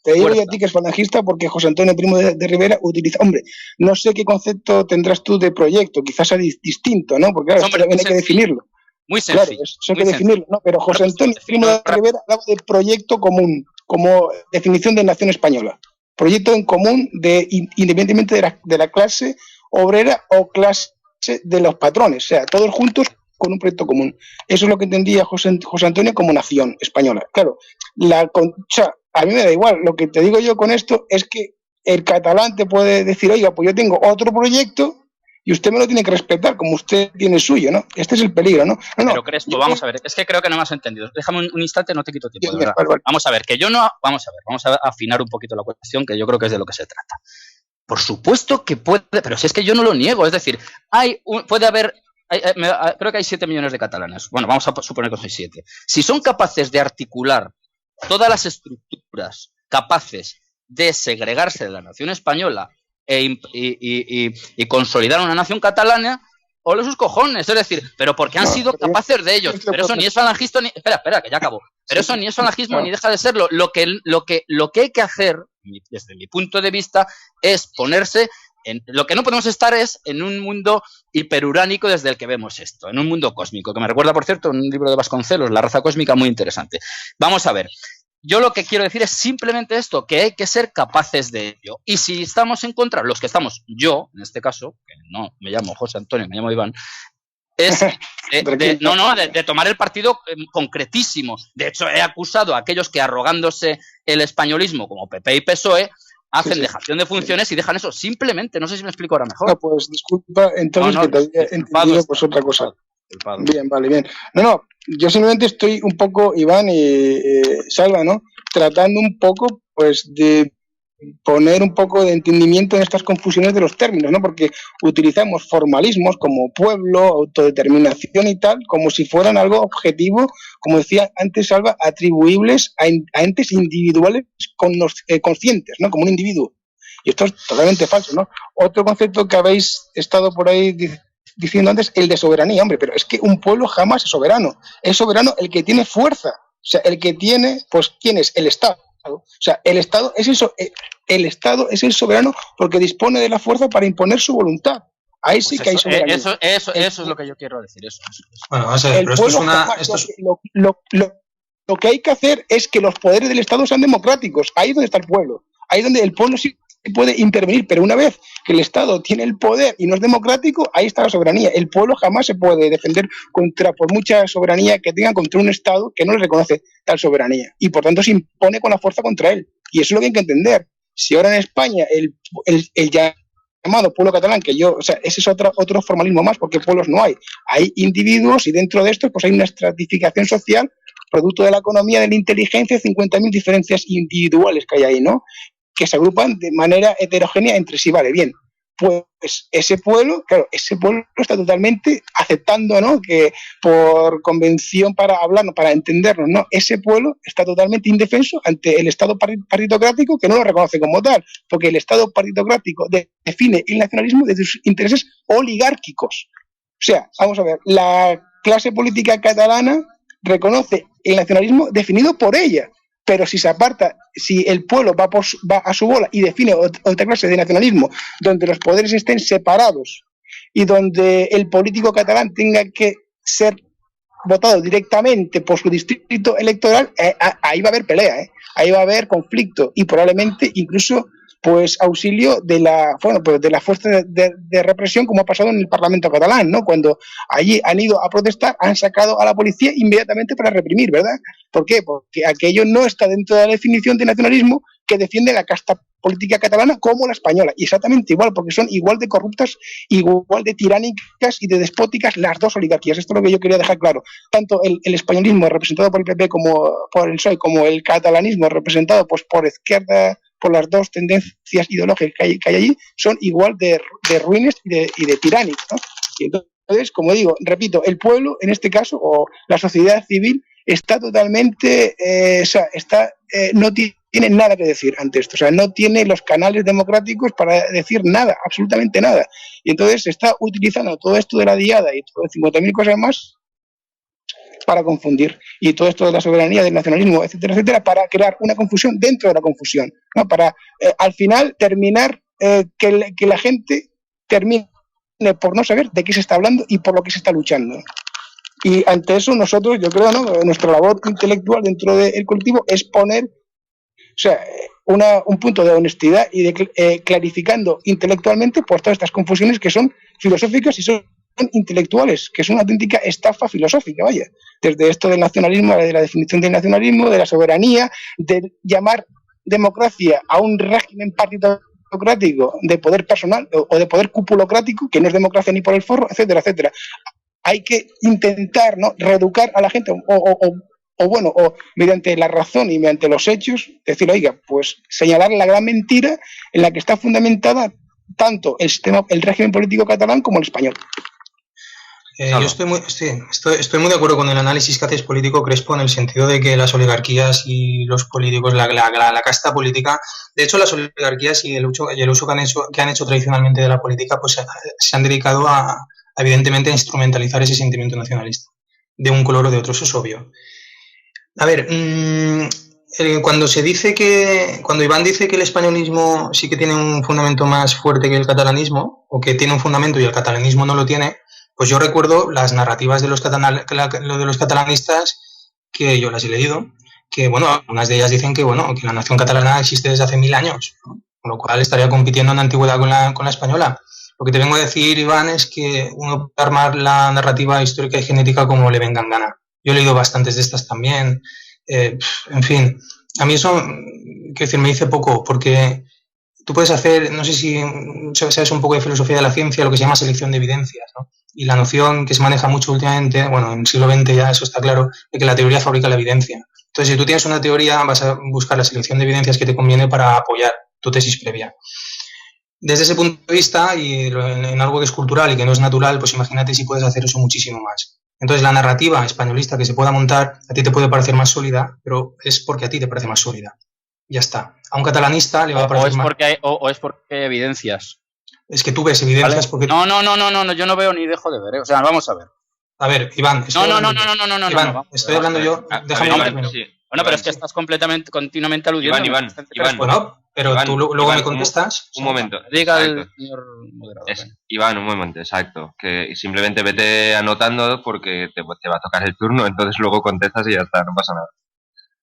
Te digo yo a ti que es falangista porque José Antonio Primo de Rivera utiliza... Hombre, no sé qué concepto tendrás tú de proyecto, quizás sea distinto, ¿no? Porque claro, esto también hay que definirlo. Muy sencillo. Claro, eso hay que definirlo, ¿no? Pero José Antonio Primo de Rivera hablaba de proyecto común, como definición de nación española. Proyecto en común independientemente de la clase obrera o clase de los patrones, o sea, todos juntos con un proyecto común. Eso es lo que entendía José Antonio como nación española. Claro, a mí me da igual, lo que te digo yo con esto es que el catalán te puede decir, oiga, pues yo tengo otro proyecto y usted me lo tiene que respetar como usted tiene el suyo, ¿no? Este es el peligro, ¿no? Pero Crespo, vamos a ver, es que creo que no me has entendido. Déjame un instante, no te quito tiempo, de verdad. Vale. Vamos a ver, vamos a afinar un poquito la cuestión, que yo creo que es de lo que se trata. Por supuesto que puede, pero si es que yo no lo niego, es decir, puede haber, creo que hay 7 millones de catalanes. Bueno, vamos a suponer que son 7. Si son capaces de articular todas las estructuras capaces de segregarse de la nación española y consolidar una nación catalana, ole sus cojones, es decir, pero porque han sido capaces de ellos, pero eso ni es falangismo ni... Espera, que ya acabo. Pero eso ni es falangismo ni deja de serlo. Lo que hay que hacer, desde mi punto de vista, es ponerse en... Lo que no podemos estar es en un mundo hiperuránico desde el que vemos esto, en un mundo cósmico, que me recuerda, por cierto, un libro de Vasconcelos, La raza cósmica, muy interesante. Vamos a ver. Yo lo que quiero decir es simplemente esto, que hay que ser capaces de ello. Y si estamos en contra, los que estamos, yo, en este caso, que no me llamo José Antonio, me llamo Iván, es de tomar el partido concretísimo. De hecho, he acusado a aquellos que, arrogándose el españolismo, como PP y PSOE, hacen dejación de funciones y dejan eso. Simplemente, no sé si me explico ahora mejor. No, pues disculpa, entonces que te había entendido pues otra cosa. Bien, vale, bien. No, yo simplemente estoy un poco, Iván y Salva, ¿no? Tratando un poco, pues, de poner un poco de entendimiento en estas confusiones de los términos, ¿no? Porque utilizamos formalismos como pueblo, autodeterminación y tal, como si fueran algo objetivo, como decía antes Alba, atribuibles a entes individuales conscientes, ¿no? Como un individuo. Y esto es totalmente falso, ¿no? Otro concepto que habéis estado por ahí diciendo antes, el de soberanía, hombre, pero es que un pueblo jamás es soberano el que tiene fuerza, o sea, el que tiene, pues, ¿quién es? El Estado. O sea, el Estado es el soberano porque dispone de la fuerza para imponer su voluntad. Ahí sí Pues que hay soberanía. eso es lo que yo quiero decir. Eso. Bueno, vamos a ver, pero esto es una... Lo que hay que hacer es que los poderes del Estado sean democráticos. Ahí es donde está el pueblo. Ahí es donde el pueblo sí puede intervenir, pero una vez que el Estado tiene el poder y no es democrático, ahí está la soberanía. El pueblo jamás se puede defender por mucha soberanía que tenga contra un Estado que no le reconoce tal soberanía y por tanto se impone con la fuerza contra él. Y eso es lo que hay que entender. Si ahora en España el llamado pueblo catalán, ese es otro formalismo más, porque pueblos no hay. Hay individuos y dentro de esto pues hay una estratificación social producto de la economía, de la inteligencia, 50.000 diferencias individuales que hay ahí, ¿no? Que se agrupan de manera heterogénea entre sí, vale, bien. Pues ese pueblo está totalmente aceptando, ¿no? Que por convención para hablarnos, para entendernos, ¿no? Ese pueblo está totalmente indefenso ante el Estado partitocrático que no lo reconoce como tal, porque el Estado partitocrático define el nacionalismo desde sus intereses oligárquicos. O sea, vamos a ver, la clase política catalana reconoce el nacionalismo definido por ella. Pero si se aparta, si el pueblo va a su bola y define otra clase de nacionalismo donde los poderes estén separados y donde el político catalán tenga que ser votado directamente por su distrito electoral, ahí va a haber pelea, ahí va a haber conflicto y probablemente incluso pues auxilio de la fuerza de represión, como ha pasado en el Parlamento catalán, ¿no? Cuando allí han ido a protestar, han sacado a la policía inmediatamente para reprimir, ¿verdad? ¿Por qué? Porque aquello no está dentro de la definición de nacionalismo que defiende la casta política catalana como la española, y exactamente igual, porque son igual de corruptas, igual de tiránicas y de despóticas las dos oligarquías. Esto es lo que yo quería dejar claro. Tanto el españolismo representado por el PP como por el PSOE, como el catalanismo representado pues por izquierda, por las dos tendencias ideológicas que hay allí, son igual de ruines y de tiránicos, ¿no? Y entonces, como digo, repito, el pueblo, en este caso, o la sociedad civil, está totalmente, no tiene nada que decir ante esto, o sea, no tiene los canales democráticos para decir nada, absolutamente nada. Y entonces se está utilizando todo esto de la diada y todo 50.000 cosas más para confundir, y todo esto de la soberanía, del nacionalismo, etcétera, etcétera, para crear una confusión dentro de la confusión, ¿no? Para al final terminar que la gente termine por no saber de qué se está hablando y por lo que se está luchando. Y ante eso nosotros, yo creo, ¿no? Nuestra labor intelectual dentro del colectivo es poner, o sea, un punto de honestidad y de clarificando intelectualmente por todas estas confusiones que son filosóficas y son intelectuales, que es una auténtica estafa filosófica, vaya, desde esto del nacionalismo, de la definición del nacionalismo, de la soberanía, de llamar democracia a un régimen partitocrático de poder personal o de poder cupulocrático, que no es democracia ni por el forro, etcétera, etcétera. Hay que intentar, ¿no?, reeducar a la gente o mediante la razón y mediante los hechos, decir, oiga, pues señalar la gran mentira en la que está fundamentada tanto el régimen político catalán como el español. Yo estoy muy de acuerdo con el análisis que haces político, Crespo, en el sentido de que las oligarquías y los políticos, la casta política, de hecho las oligarquías y el uso que han hecho tradicionalmente de la política, pues se han dedicado a evidentemente a instrumentalizar ese sentimiento nacionalista, de un color o de otro, eso es obvio. A ver, cuando Iván dice que el españolismo sí que tiene un fundamento más fuerte que el catalanismo, o que tiene un fundamento y el catalanismo no lo tiene, pues yo recuerdo las narrativas de los catalanistas, que yo las he leído, que bueno, unas de ellas dicen que la nación catalana existe desde hace 1000 años, ¿no? Con lo cual estaría compitiendo en la antigüedad con la española. Lo que te vengo a decir, Iván, es que uno puede armar la narrativa histórica y genética como le venga en gana. Yo he leído bastantes de estas también. En fin, a mí eso, quiero decir, me dice poco, porque tú puedes hacer, no sé si sabes un poco de filosofía de la ciencia, lo que se llama selección de evidencias, ¿no? Y la noción que se maneja mucho últimamente, bueno, en el siglo XX ya eso está claro, de que la teoría fabrica la evidencia. Entonces, si tú tienes una teoría, vas a buscar la selección de evidencias que te conviene para apoyar tu tesis previa. Desde ese punto de vista, y en algo que es cultural y que no es natural, pues imagínate si puedes hacer eso muchísimo más. Entonces, la narrativa españolista que se pueda montar, a ti te puede parecer más sólida, pero es porque a ti te parece más sólida. Ya está. A un catalanista le va a parecer más... O es porque hay evidencias. Es que tú ves evidencias ¿Vale? porque... No, yo no veo ni dejo de ver, ¿eh? O sea, vamos a ver. A ver, Iván... No, Iván, estoy hablando yo... Déjame hablar primero. Sí. Bueno, pero es que estás continuamente aludiendo. Iván. Bueno, pero Iván, tú luego me contestas. Un momento. Diga Exacto. el señor moderador. Iván, un momento, exacto. Que simplemente vete anotando porque te va a tocar el turno, entonces luego contestas y ya está, no pasa nada.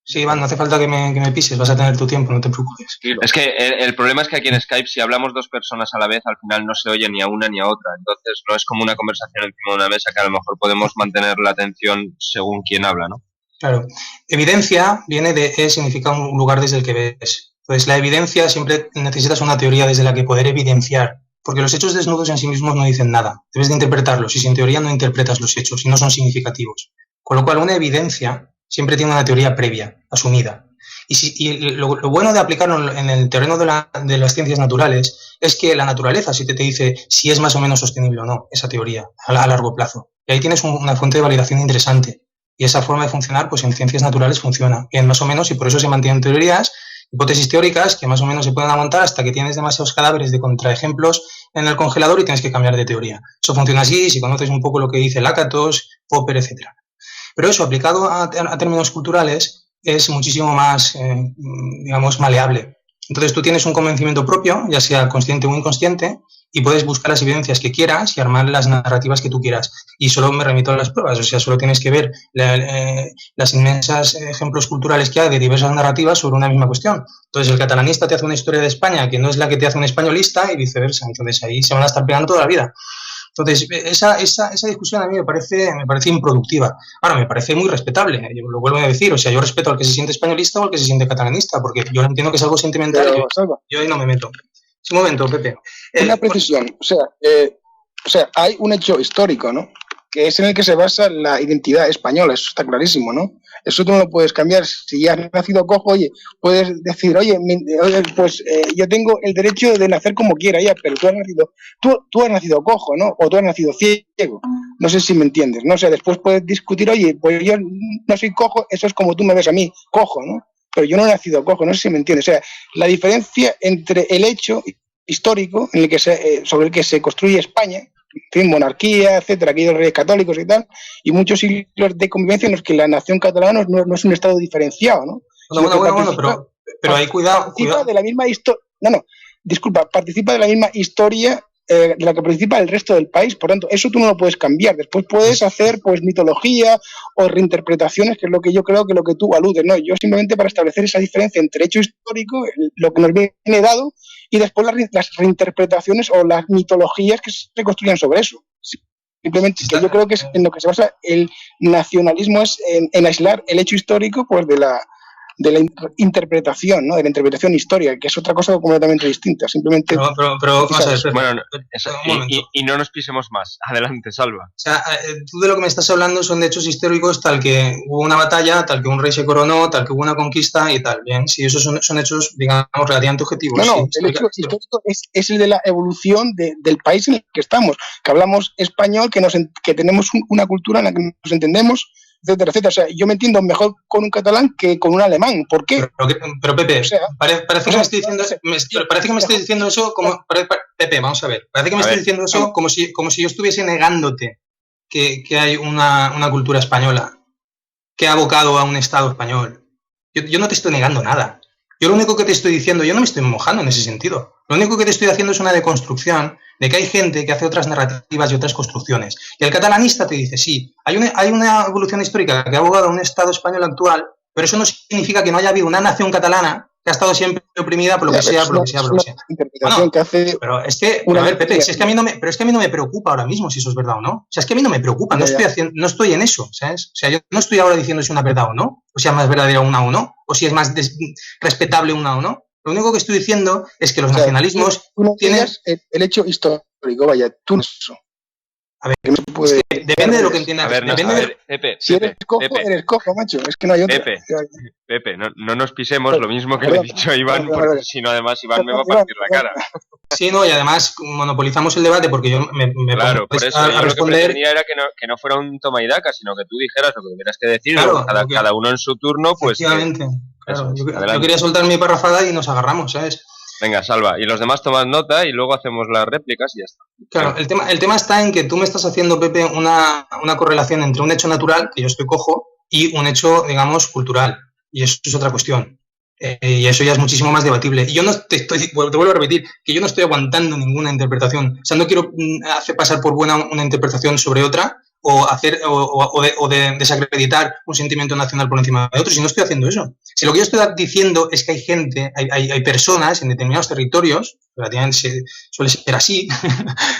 Sí, Iván, no hace falta que me pises, vas a tener tu tiempo, no te preocupes. Es que el problema es que aquí en Skype, si hablamos dos personas a la vez, al final no se oye ni a una ni a otra. Entonces no es como una conversación encima de una mesa que a lo mejor podemos mantener la atención según quien habla, ¿no? Claro. Evidencia viene de significa un lugar desde el que ves. Entonces, la evidencia siempre necesitas una teoría desde la que poder evidenciar. Porque los hechos desnudos en sí mismos no dicen nada. Debes de interpretarlos y sin teoría no interpretas los hechos y no son significativos. Con lo cual, una evidencia siempre tiene una teoría previa, asumida. Y lo bueno de aplicarlo en el terreno de las ciencias naturales es que la naturaleza sí te dice si es más o menos sostenible o no esa teoría a largo plazo. Y ahí tienes una fuente de validación interesante. Y esa forma de funcionar, pues en ciencias naturales funciona bien más o menos y por eso se mantienen teorías, hipótesis teóricas que más o menos se pueden amontar hasta que tienes demasiados cadáveres de contraejemplos en el congelador y tienes que cambiar de teoría. Eso funciona así, si conoces un poco lo que dice Lakatos, Popper, etc. Pero eso, aplicado a términos culturales, es muchísimo más, digamos, maleable. Entonces tú tienes un convencimiento propio, ya sea consciente o inconsciente, y puedes buscar las evidencias que quieras y armar las narrativas que tú quieras. Y solo me remito a las pruebas, o sea, solo tienes que ver las inmensas ejemplos culturales que hay de diversas narrativas sobre una misma cuestión. Entonces el catalanista te hace una historia de España que no es la que te hace un españolista y viceversa. Entonces ahí se van a estar pegando toda la vida. Entonces, esa discusión a mí me parece improductiva. Ahora, me parece muy respetable, yo lo vuelvo a decir, o sea, yo respeto al que se siente españolista o al que se siente catalanista, porque yo entiendo que es algo sentimental Pero, y yo ahí no me meto. Un momento, Pepe. Una precisión, o sea, hay un hecho histórico, ¿no? Que es en el que se basa la identidad española, eso está clarísimo, ¿no? Eso tú no lo puedes cambiar. Si ya has nacido cojo, oye, puedes decir, pues yo tengo el derecho de nacer como quiera, ya, pero tú has nacido cojo, ¿no? O tú has nacido ciego. No sé si me entiendes, ¿no? O sea, después puedes discutir, oye, pues yo no soy cojo, eso es como tú me ves a mí, cojo, ¿no? Pero yo no he nacido cojo, no sé si me entiendes. O sea, la diferencia entre el hecho histórico en el que sobre el que se construye España, en fin, monarquía, etcétera, aquellos reyes católicos y tal, y muchos siglos de convivencia en los que la nación catalana no es un estado diferenciado, ¿no? Bueno, pero hay cuidado. Participa de la misma historia. Participa de la misma historia de la que participa el resto del país, por tanto, eso tú no lo puedes cambiar. Después puedes hacer pues mitología o reinterpretaciones, que es lo que yo creo que lo que tú aludes, ¿no? Yo simplemente para establecer esa diferencia entre hecho histórico, lo que nos viene dado, y después las reinterpretaciones o las mitologías que se construyan sobre eso. Simplemente que yo creo que es en lo que se basa el nacionalismo, es en aislar el hecho histórico pues de la interpretación, ¿no? De la interpretación histórica, que es otra cosa completamente distinta. Simplemente. Pero vamos a ver, bueno, y no nos pisemos más. Adelante, Salva. O sea, tú de lo que me estás hablando son de hechos históricos, tal que hubo una batalla, tal que un rey se coronó, tal que hubo una conquista y tal. Bien, sí, esos son hechos, digamos, relativamente objetivos. No, sí, el hecho histórico es el de la evolución del país en el que estamos, que hablamos español, que tenemos una cultura en la que nos entendemos, etcétera, etcétera. O sea, yo me entiendo mejor con un catalán que con un alemán. ¿Por qué? Pero Pepe, o sea, parece que me estoy diciendo eso como... Pepe, vamos a ver. Parece que me estoy diciendo eso como si yo estuviese negándote que hay una cultura española que ha abocado a un Estado español. Yo no te estoy negando nada. Yo lo único que te estoy diciendo, yo no me estoy mojando en ese sentido. Lo único que te estoy haciendo es una deconstrucción de que hay gente que hace otras narrativas y otras construcciones. Y el catalanista te dice, sí, hay una evolución histórica que ha abogado a un Estado español actual, pero eso no significa que no haya habido una nación catalana que ha estado siempre oprimida por lo que sea, por lo que sea. Interpretación que hace. Pero es que, a ver, Pepe, si es que a mí no me preocupa ahora mismo si eso es verdad o no. O sea, es que a mí no me preocupa, no estoy en eso, ¿sabes? O sea, yo no estoy ahora diciendo si es una verdad o no, o sea, más verdadera una o no, o si es más respetable una o no. Lo único que estoy diciendo es que los nacionalismos tienen el hecho histórico, vaya, tú no eso. A ver, no se puede... depende de lo que entiendas. A ver, Pepe, Si eres cojo, eres cojo, macho. Es que no hay otro. Pepe, no nos pisemos lo mismo que le he dicho a Iván, porque si no, además, Iván me va a partir la cara. Sí, no, y además monopolizamos el debate porque yo me claro, por eso yo lo que pretendía era que no fuera un toma y daca, sino que tú dijeras lo que tuvieras que decir, claro, cada uno en su turno, pues... Efectivamente. Claro, yo quería soltar mi parrafada y nos agarramos, ¿sabes? Venga, Salva, y los demás toman nota y luego hacemos las réplicas y ya está. Claro, el tema está en que tú me estás haciendo, Pepe, una correlación entre un hecho natural, que yo estoy cojo, y un hecho, digamos, cultural. Y eso es otra cuestión. Y eso ya es muchísimo más debatible. Y yo no te vuelvo a repetir, que yo no estoy aguantando ninguna interpretación. O sea, no quiero hacer pasar por buena una interpretación sobre otra, o de desacreditar un sentimiento nacional por encima de otro, si no estoy haciendo eso. Si lo que yo estoy diciendo es que hay gente, hay personas en determinados territorios, suele ser así,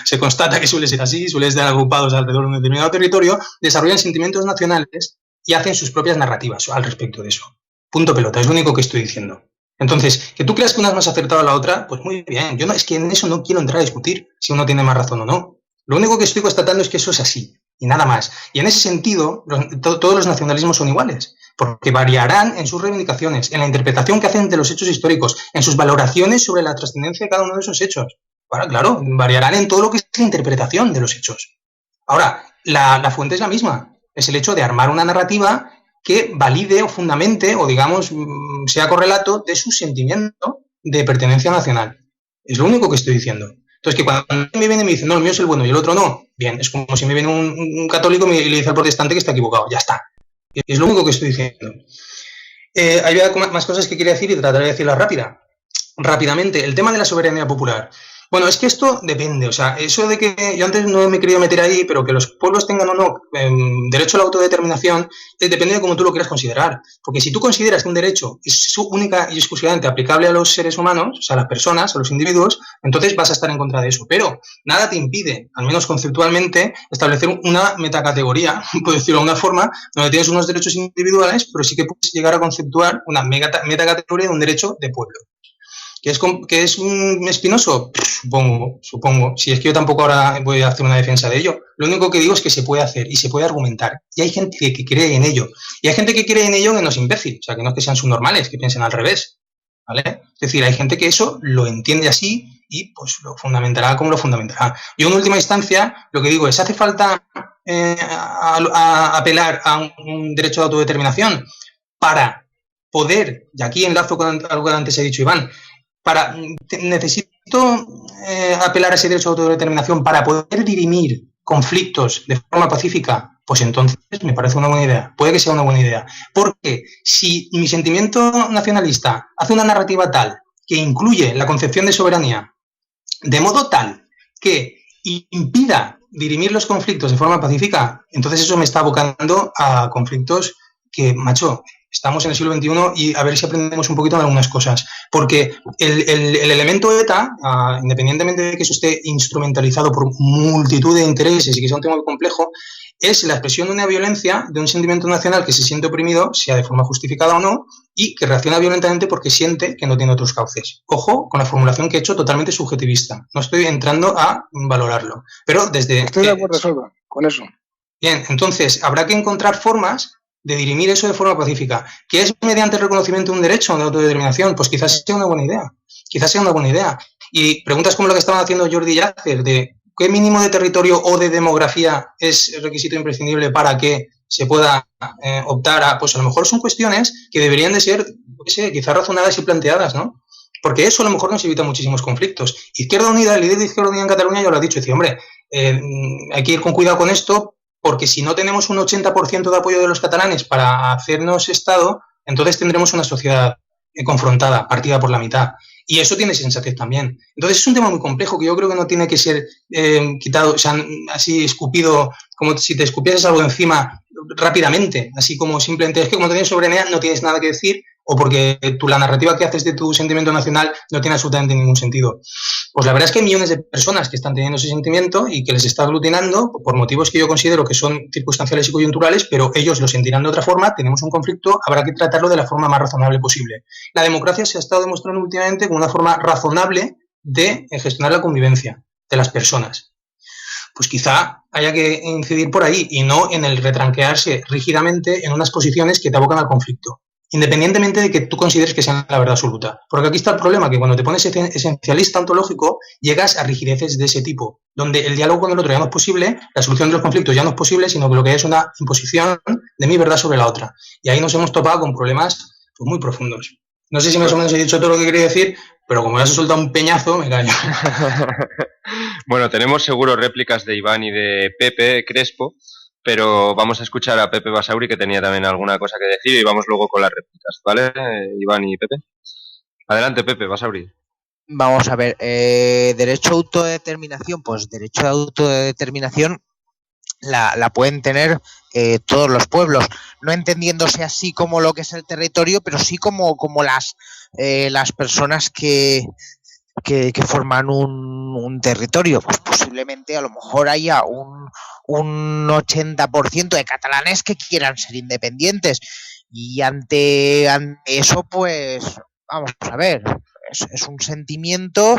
se constata que suele ser así, suelen estar agrupados alrededor de un determinado territorio, desarrollan sentimientos nacionales y hacen sus propias narrativas al respecto de eso. Punto pelota, es lo único que estoy diciendo. Entonces, que tú creas que una es más acertada a la otra, pues muy bien. Yo es que en eso no quiero entrar a discutir si uno tiene más razón o no. Lo único que estoy constatando es que eso es así. Y nada más. Y en ese sentido, todos los nacionalismos son iguales, porque variarán en sus reivindicaciones, en la interpretación que hacen de los hechos históricos, en sus valoraciones sobre la trascendencia de cada uno de esos hechos. Ahora, claro, variarán en todo lo que es la interpretación de los hechos. Ahora, la fuente es la misma. Es el hecho de armar una narrativa que valide o fundamente, o digamos, sea correlato de su sentimiento de pertenencia nacional. Es lo único que estoy diciendo. Entonces, que cuando me viene y me dice, no, el mío es el bueno y el otro no, bien, es como si me viene un católico y le dice al protestante que está equivocado, ya está. Es lo único que estoy diciendo. Hay más cosas que quería decir y trataré de decirlas rápidamente. El tema de la soberanía popular. Bueno, es que esto depende, o sea, eso de que yo antes no me he querido meter ahí, pero que los pueblos tengan o no derecho a la autodeterminación, depende de cómo tú lo quieras considerar. Porque si tú consideras que un derecho es única y exclusivamente aplicable a los seres humanos, o sea, a las personas, a los individuos, entonces vas a estar en contra de eso. Pero nada te impide, al menos conceptualmente, establecer una metacategoría, por decirlo de una forma, donde tienes unos derechos individuales, pero sí que puedes llegar a conceptuar una metacategoría de un derecho de pueblo. ¿Que es espinoso? Supongo. Si es que yo tampoco ahora voy a hacer una defensa de ello. Lo único que digo es que se puede hacer y se puede argumentar. Y hay gente que cree en ello. Y hay gente que cree en ello que no es imbécil. O sea, que no es que sean subnormales, que piensen al revés. ¿Vale? Es decir, hay gente que eso lo entiende así y pues lo fundamentará como lo fundamentará. Yo en última instancia lo que digo es, ¿hace falta apelar a un derecho de autodeterminación para poder, y aquí enlazo con algo que antes he dicho Iván, necesito apelar a ese derecho de autodeterminación para poder dirimir conflictos de forma pacífica? Pues entonces me parece una buena idea. Puede que sea una buena idea. Porque si mi sentimiento nacionalista hace una narrativa tal que incluye la concepción de soberanía de modo tal que impida dirimir los conflictos de forma pacífica, entonces eso me está abocando a conflictos que, macho, estamos en el siglo XXI y a ver si aprendemos un poquito de algunas cosas. Porque el elemento ETA, independientemente de que eso esté instrumentalizado por multitud de intereses y que sea un tema muy complejo, es la expresión de una violencia, de un sentimiento nacional que se siente oprimido, sea de forma justificada o no, y que reacciona violentamente porque siente que no tiene otros cauces. Ojo con la formulación que he hecho, totalmente subjetivista. No estoy entrando a valorarlo. Pero desde... Estoy de acuerdo, Salva, con eso. Bien, entonces habrá que encontrar formas de dirimir eso de forma pacífica. ¿Qué es mediante el reconocimiento de un derecho de autodeterminación? Pues quizás sea una buena idea. Y preguntas como lo que estaban haciendo Jordi y Yacer, de ¿qué mínimo de territorio o de demografía es requisito imprescindible para que se pueda optar a... Pues a lo mejor son cuestiones que deberían de ser, quizás razonadas y planteadas, ¿no? Porque eso a lo mejor nos evita muchísimos conflictos. Izquierda Unida, el líder de Izquierda Unida en Cataluña ya lo ha dicho, dice, hombre, hay que ir con cuidado con esto, porque si no tenemos un 80% de apoyo de los catalanes para hacernos Estado, entonces tendremos una sociedad confrontada, partida por la mitad. Y eso tiene sensatez también. Entonces es un tema muy complejo que yo creo que no tiene que ser quitado, o sea, así escupido, como si te escupieses algo encima rápidamente, así como simplemente es que como tienes soberanía no tienes nada que decir, o porque la narrativa que haces de tu sentimiento nacional no tiene absolutamente ningún sentido. Pues la verdad es que hay millones de personas que están teniendo ese sentimiento y que les está aglutinando por motivos que yo considero que son circunstanciales y coyunturales, pero ellos lo sentirán de otra forma, tenemos un conflicto, habrá que tratarlo de la forma más razonable posible. La democracia se ha estado demostrando últimamente como una forma razonable de gestionar la convivencia de las personas. pues quizá haya que incidir por ahí y no en el retranquearse rígidamente en unas posiciones que te abocan al conflicto, independientemente de que tú consideres que sean la verdad absoluta. Porque aquí está el problema, que cuando te pones esencialista ontológico, llegas a rigideces de ese tipo, donde el diálogo con el otro ya no es posible, la solución de los conflictos ya no es posible, sino que lo que es una imposición de mi verdad sobre la otra. Y ahí nos hemos topado con problemas pues, muy profundos. No sé si más o menos he dicho todo lo que quería decir, pero como ya se suelta un peñazo, me callo. Bueno, tenemos seguro réplicas de Iván y de Pepe Crespo, pero vamos a escuchar a Pepe Basauri, que tenía también alguna cosa que decir, y vamos luego con las réplicas, ¿vale? Iván y Pepe. Adelante, Pepe Basauri. Vamos a ver, derecho a autodeterminación, pues derecho a autodeterminación la pueden tener todos los pueblos, no entendiéndose así como lo que es el territorio, pero sí como las personas que forman un territorio. Pues posiblemente a lo mejor haya un 80% de catalanes que quieran ser independientes, y ante eso, pues vamos a ver, es un sentimiento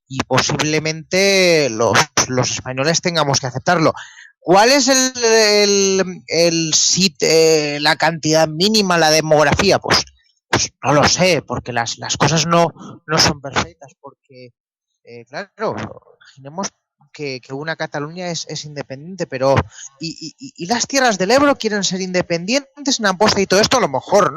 y posiblemente los españoles tengamos que aceptarlo. ¿Cuál es la cantidad mínima, la demografía? Pues no lo sé, porque las cosas no son perfectas, porque claro, imaginemos que una Cataluña es independiente, pero ¿y las tierras del Ebro quieren ser independientes en Amposta y todo esto? A lo mejor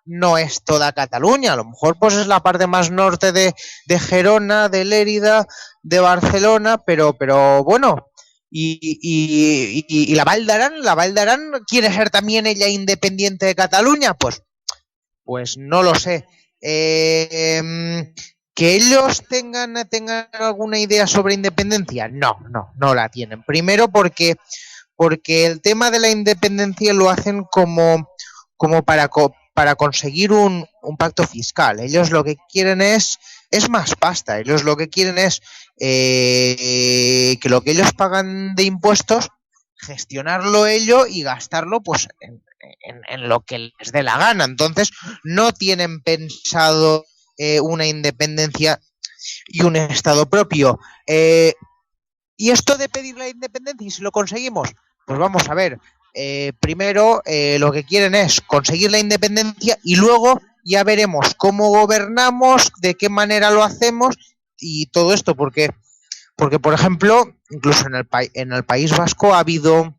no es toda Cataluña, a lo mejor pues es la parte más norte de Gerona, de Lérida, de Barcelona, pero bueno. Y la Val d'Aran quiere ser también ella independiente de Cataluña, pues no lo sé. Que ellos tengan alguna idea sobre independencia, no la tienen. Primero porque el tema de la independencia lo hacen como para conseguir un pacto fiscal. Ellos lo que quieren es más pasta. Ellos lo que quieren es que lo que ellos pagan de impuestos, gestionarlo ello y gastarlo pues en lo que les dé la gana. Entonces no tienen pensado una independencia y un estado propio. Y esto de pedir la independencia, y si lo conseguimos, pues vamos a ver, primero lo que quieren es conseguir la independencia y luego ya veremos cómo gobernamos, de qué manera lo hacemos y todo esto, porque por ejemplo, incluso en el País Vasco ha habido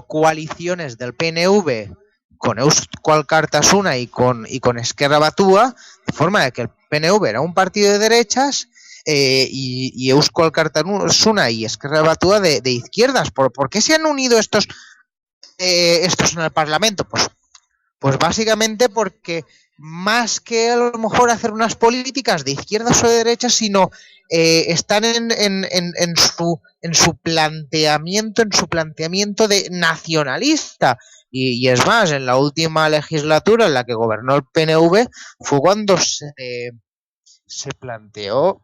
coaliciones del PNV con Eusko Alkartasuna y con Esquerra Batua, de forma de que el PNV era un partido de derechas y Eusko Alkartasuna y Esquerra Batua de izquierdas. ¿Por qué se han unido estos en el Parlamento? Pues básicamente porque más que a lo mejor hacer unas políticas de izquierdas o de derechas, sino están en su planteamiento de nacionalista. Y es más, en la última legislatura en la que gobernó el PNV fue cuando se planteó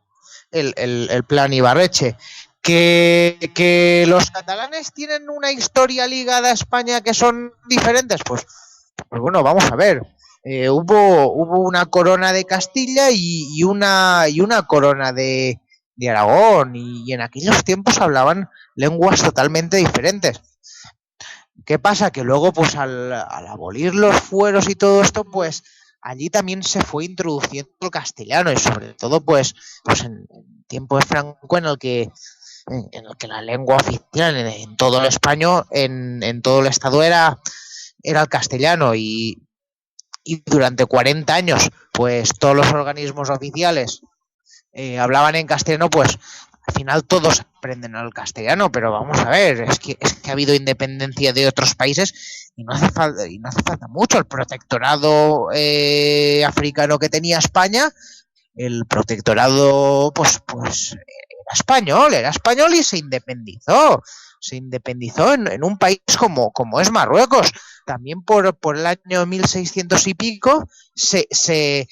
el plan Ibarretxe. ¿Que los catalanes tienen una historia ligada a España que son diferentes? Pues bueno, vamos a ver. Hubo una corona de Castilla y una corona de Aragón, y en aquellos tiempos hablaban lenguas totalmente diferentes. ¿Qué pasa? Que luego, pues al abolir los fueros y todo esto, pues allí también se fue introduciendo el castellano, y sobre todo pues en tiempo de Franco, en el que la lengua oficial en todo el español, en todo el estado era el castellano, y durante 40 años pues todos los organismos oficiales hablaban en castellano. Pues al final todos aprenden el castellano, pero vamos a ver, es que ha habido independencia de otros países y no hace falta mucho. El protectorado africano que tenía España, el protectorado pues era español y se independizó en un país como es Marruecos. También por el año 1600 y pico se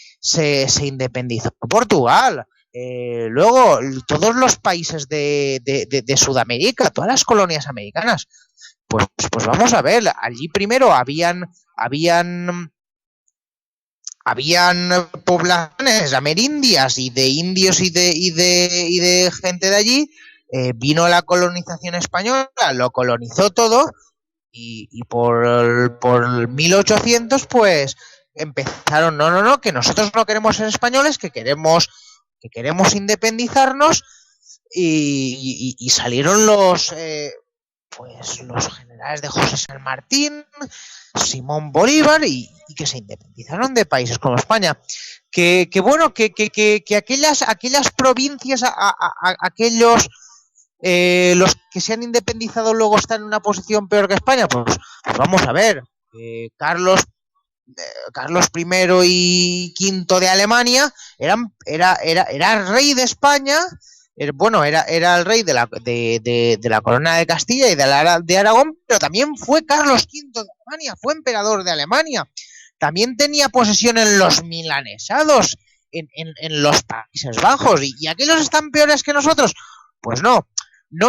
independizó Portugal. Luego todos los países de Sudamérica, todas las colonias americanas, pues vamos a ver, allí primero habían poblaciones amerindias y de indios y de gente de allí, vino la colonización española, lo colonizó todo y por 1800 pues empezaron, no, que nosotros no queremos ser españoles, que queremos independizarnos y salieron los generales de José San Martín, Simón Bolívar y que se independizaron de países como España. Que aquellas provincias, aquellos los que se han independizado luego están en una posición peor que España, pues vamos a ver. Carlos I y V de Alemania era rey de España. Era el rey de la corona de Castilla y de Aragón, pero también fue Carlos V de Alemania, fue emperador de Alemania. También tenía posesión en los milanesados, en los Países Bajos. ¿Y aquellos están peores que nosotros? Pues no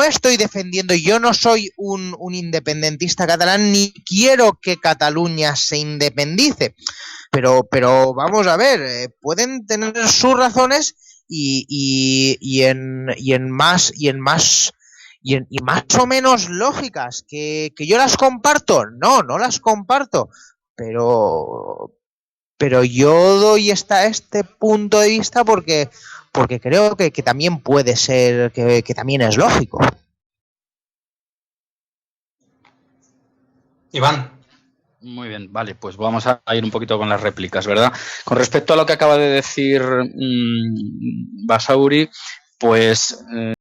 estoy defendiendo, yo no soy un independentista catalán, ni quiero que Cataluña se independice. Pero vamos a ver, pueden tener sus razones y más o menos lógicas, que yo las comparto, no las comparto, pero yo doy este punto de vista porque creo que también puede ser, que también es lógico. Iván. Muy bien, vale, pues vamos a ir un poquito con las réplicas, ¿verdad? Con respecto a lo que acaba de decir Basauri, pues